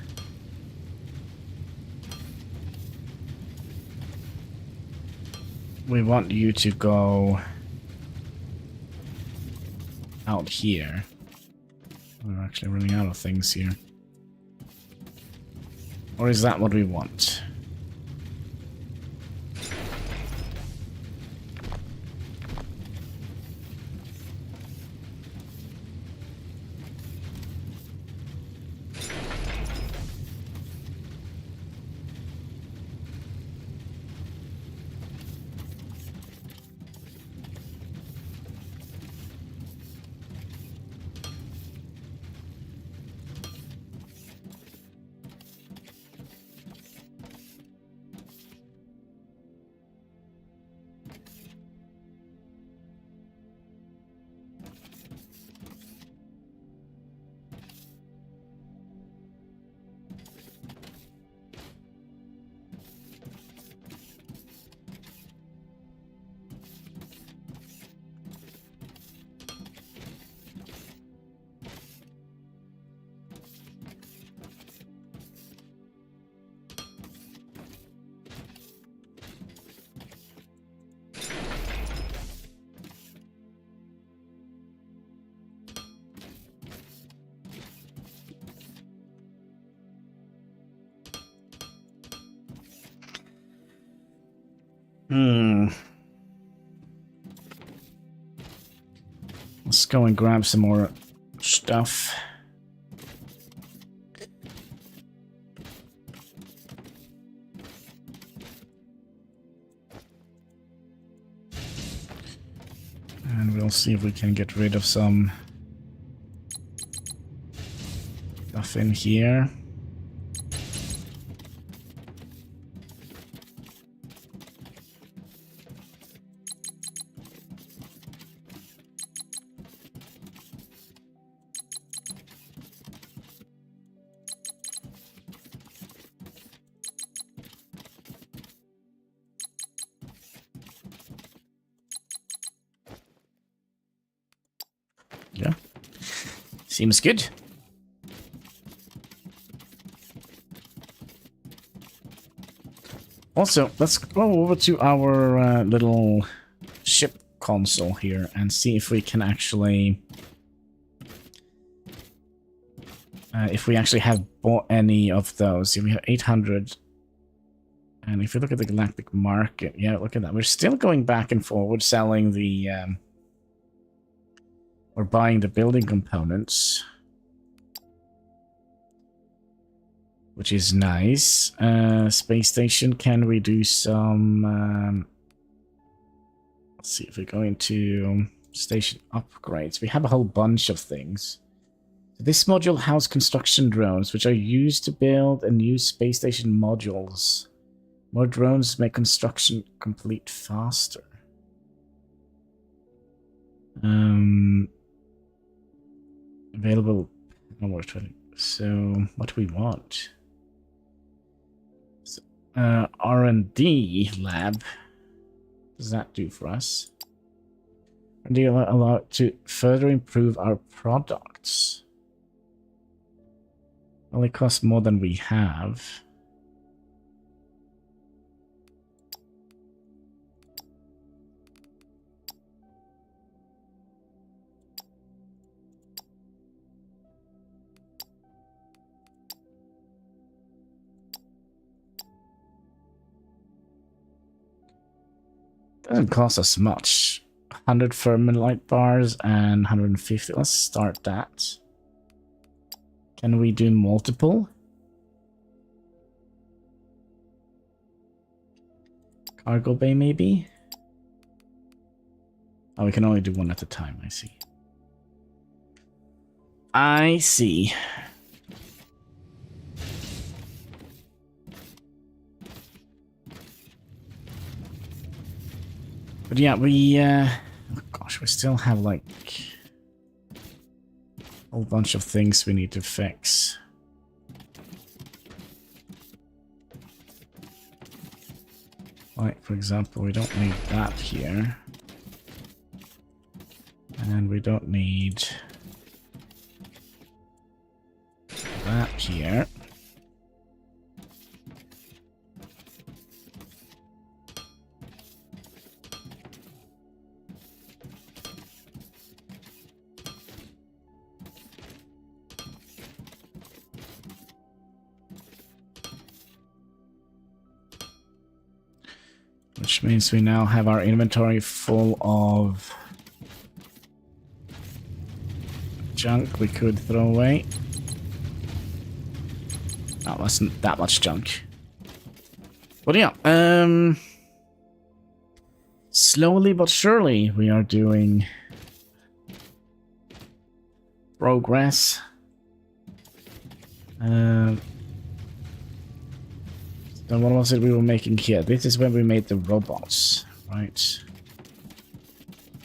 we want you to go out here. We're actually running out of things here. Or is that what we want? Hmm. Let's go and grab some more stuff. And we'll see if we can get rid of some stuff in here. Yeah. Seems good. Also, let's go over to our little ship console here and see if we can actually... if we actually have bought any of those. We have 800. And if you look at the Galactic market, yeah, look at that. We're still going back and forward selling the... we're buying the building components. Which is nice. Space station, can we do some... let's see if we go into station upgrades. We have a whole bunch of things. This module houses construction drones, which are used to build and use space station modules. More drones make construction complete faster. Available... So, what do we want? R&D lab. What does that do for us? R&D allow to further improve our products. Only costs more than we have. Doesn't cost us much. 100 ferment light bars and 150. Let's start that. Can we do multiple? Cargo bay, maybe? Oh, we can only do one at a time, I see. I see. But yeah, we, oh gosh, we still have like a whole bunch of things we need to fix. Like, for example, we don't need that here. And we don't need that here. Which means we now have our inventory full of junk we could throw away. That wasn't that much junk. But yeah, slowly but surely we are doing progress. Then what was it we were making here? This is when we made the robots, right?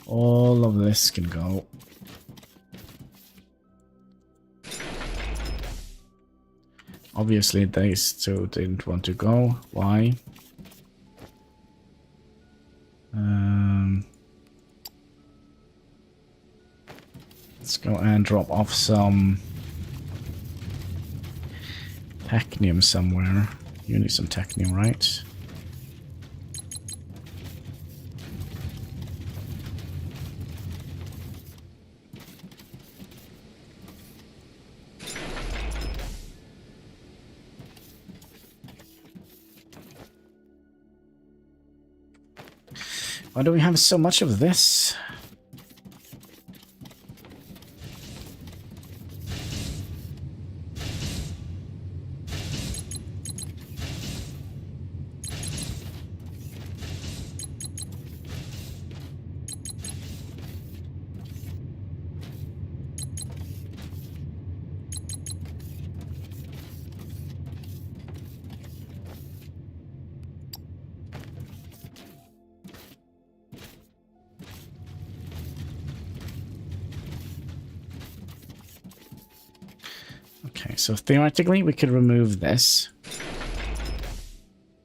All of this can go. Obviously, they still didn't want to go. Why? Let's go and drop off some technium somewhere. You need some technium, right? Why do we have so much of this? Okay, so theoretically we could remove this.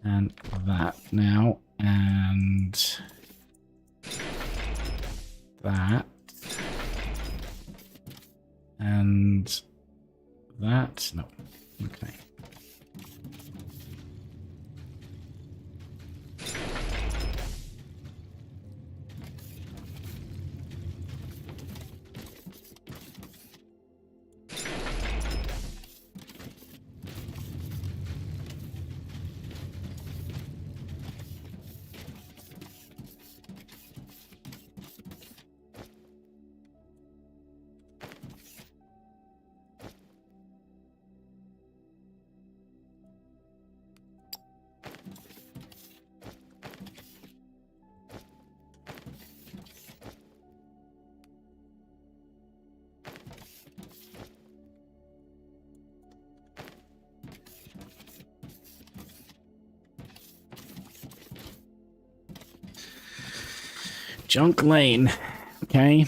And that now. And that. And that. No. Okay. Junk Lane. Okay.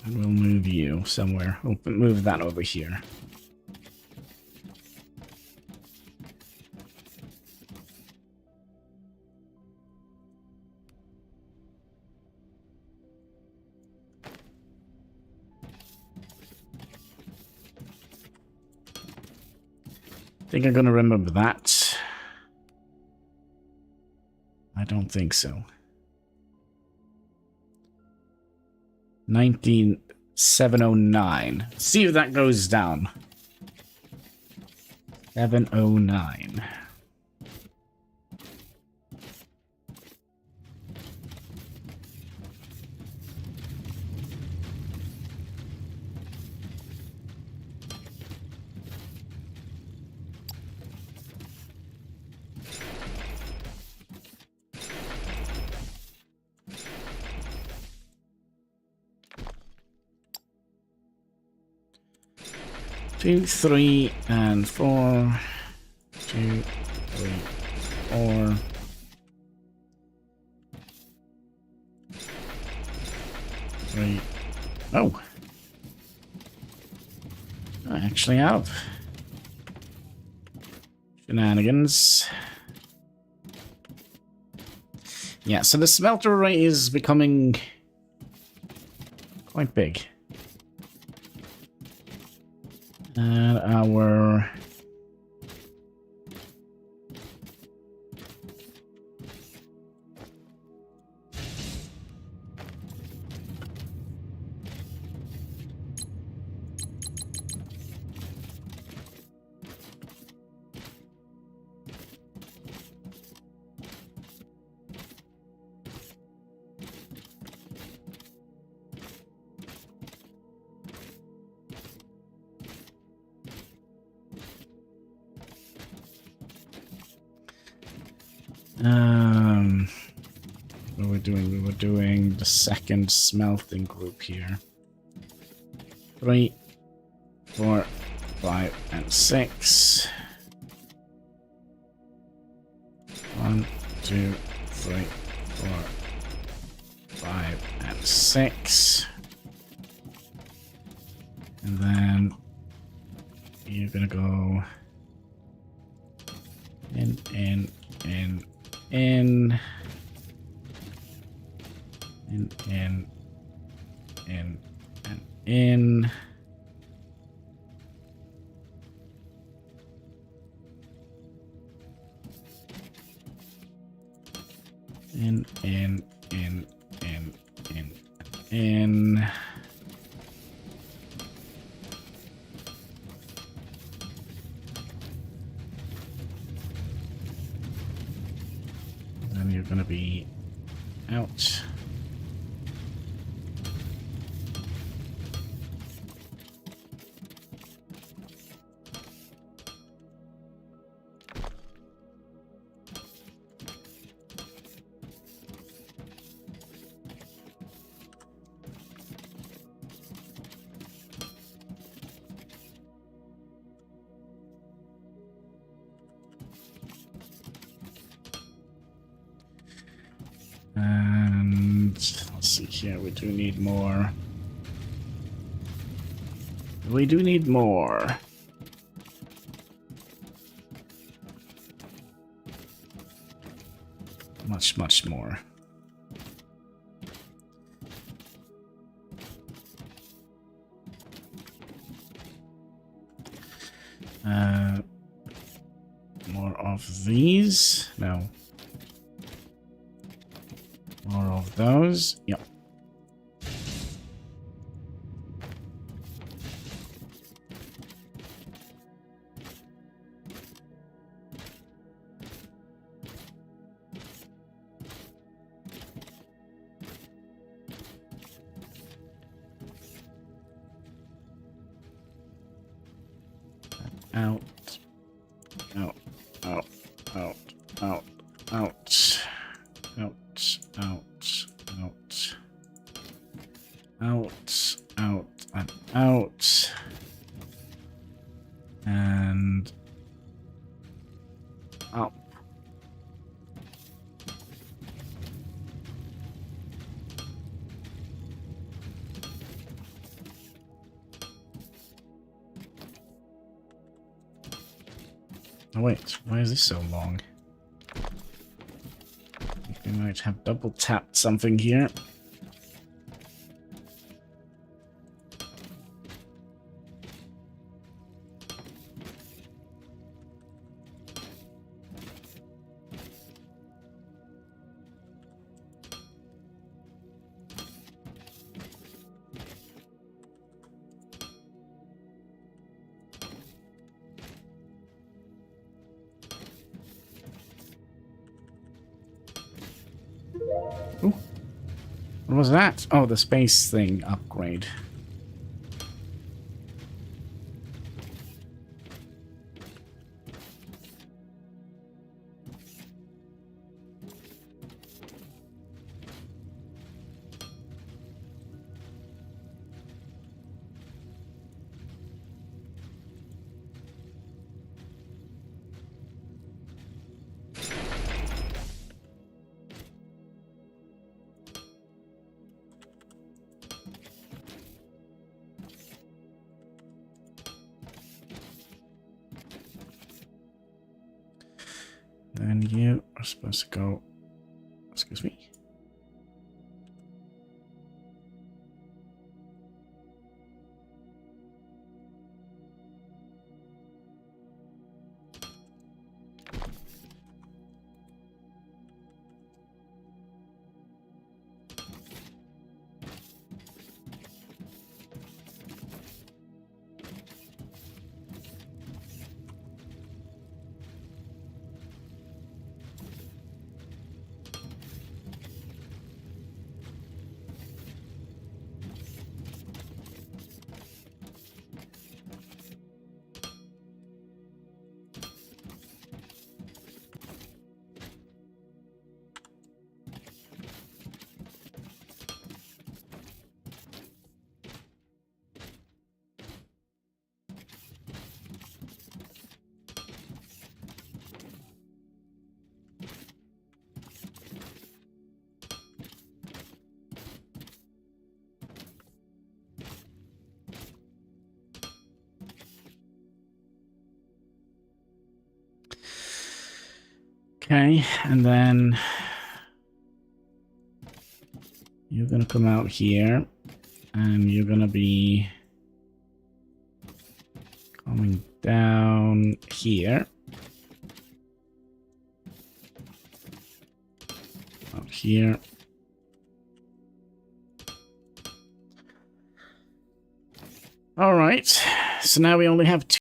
And we'll move you somewhere. Move that over here. I think I'm gonna remember that. I don't think so. 19709. See if that goes down. 709. Two, 3, and 4. 2, 3, 4. 3. Oh. I actually have. Shenanigans. Yeah, so the smelter array is becoming quite big. And our what we're doing? We were doing the second smelting group here. 3, 4, 5, and 6. 1, 2, 3, 4, 5, and 6. And then you're gonna go in, in, and in, and in. In, you're gonna be out. And let's see here, we do need more. We do need more. Much more. More of these. No. More of those. Yep. Out. Out. Out. Out. Out. Out. Out, and out. And up. Oh wait, why is this so long? We might have double tapped something here. Ooh. What was that? Oh, the space thing upgrade. Then you are supposed to go. Excuse me. Okay, and then you're gonna come out here, and you're gonna be coming down here. Out here. All right, so now we only have two.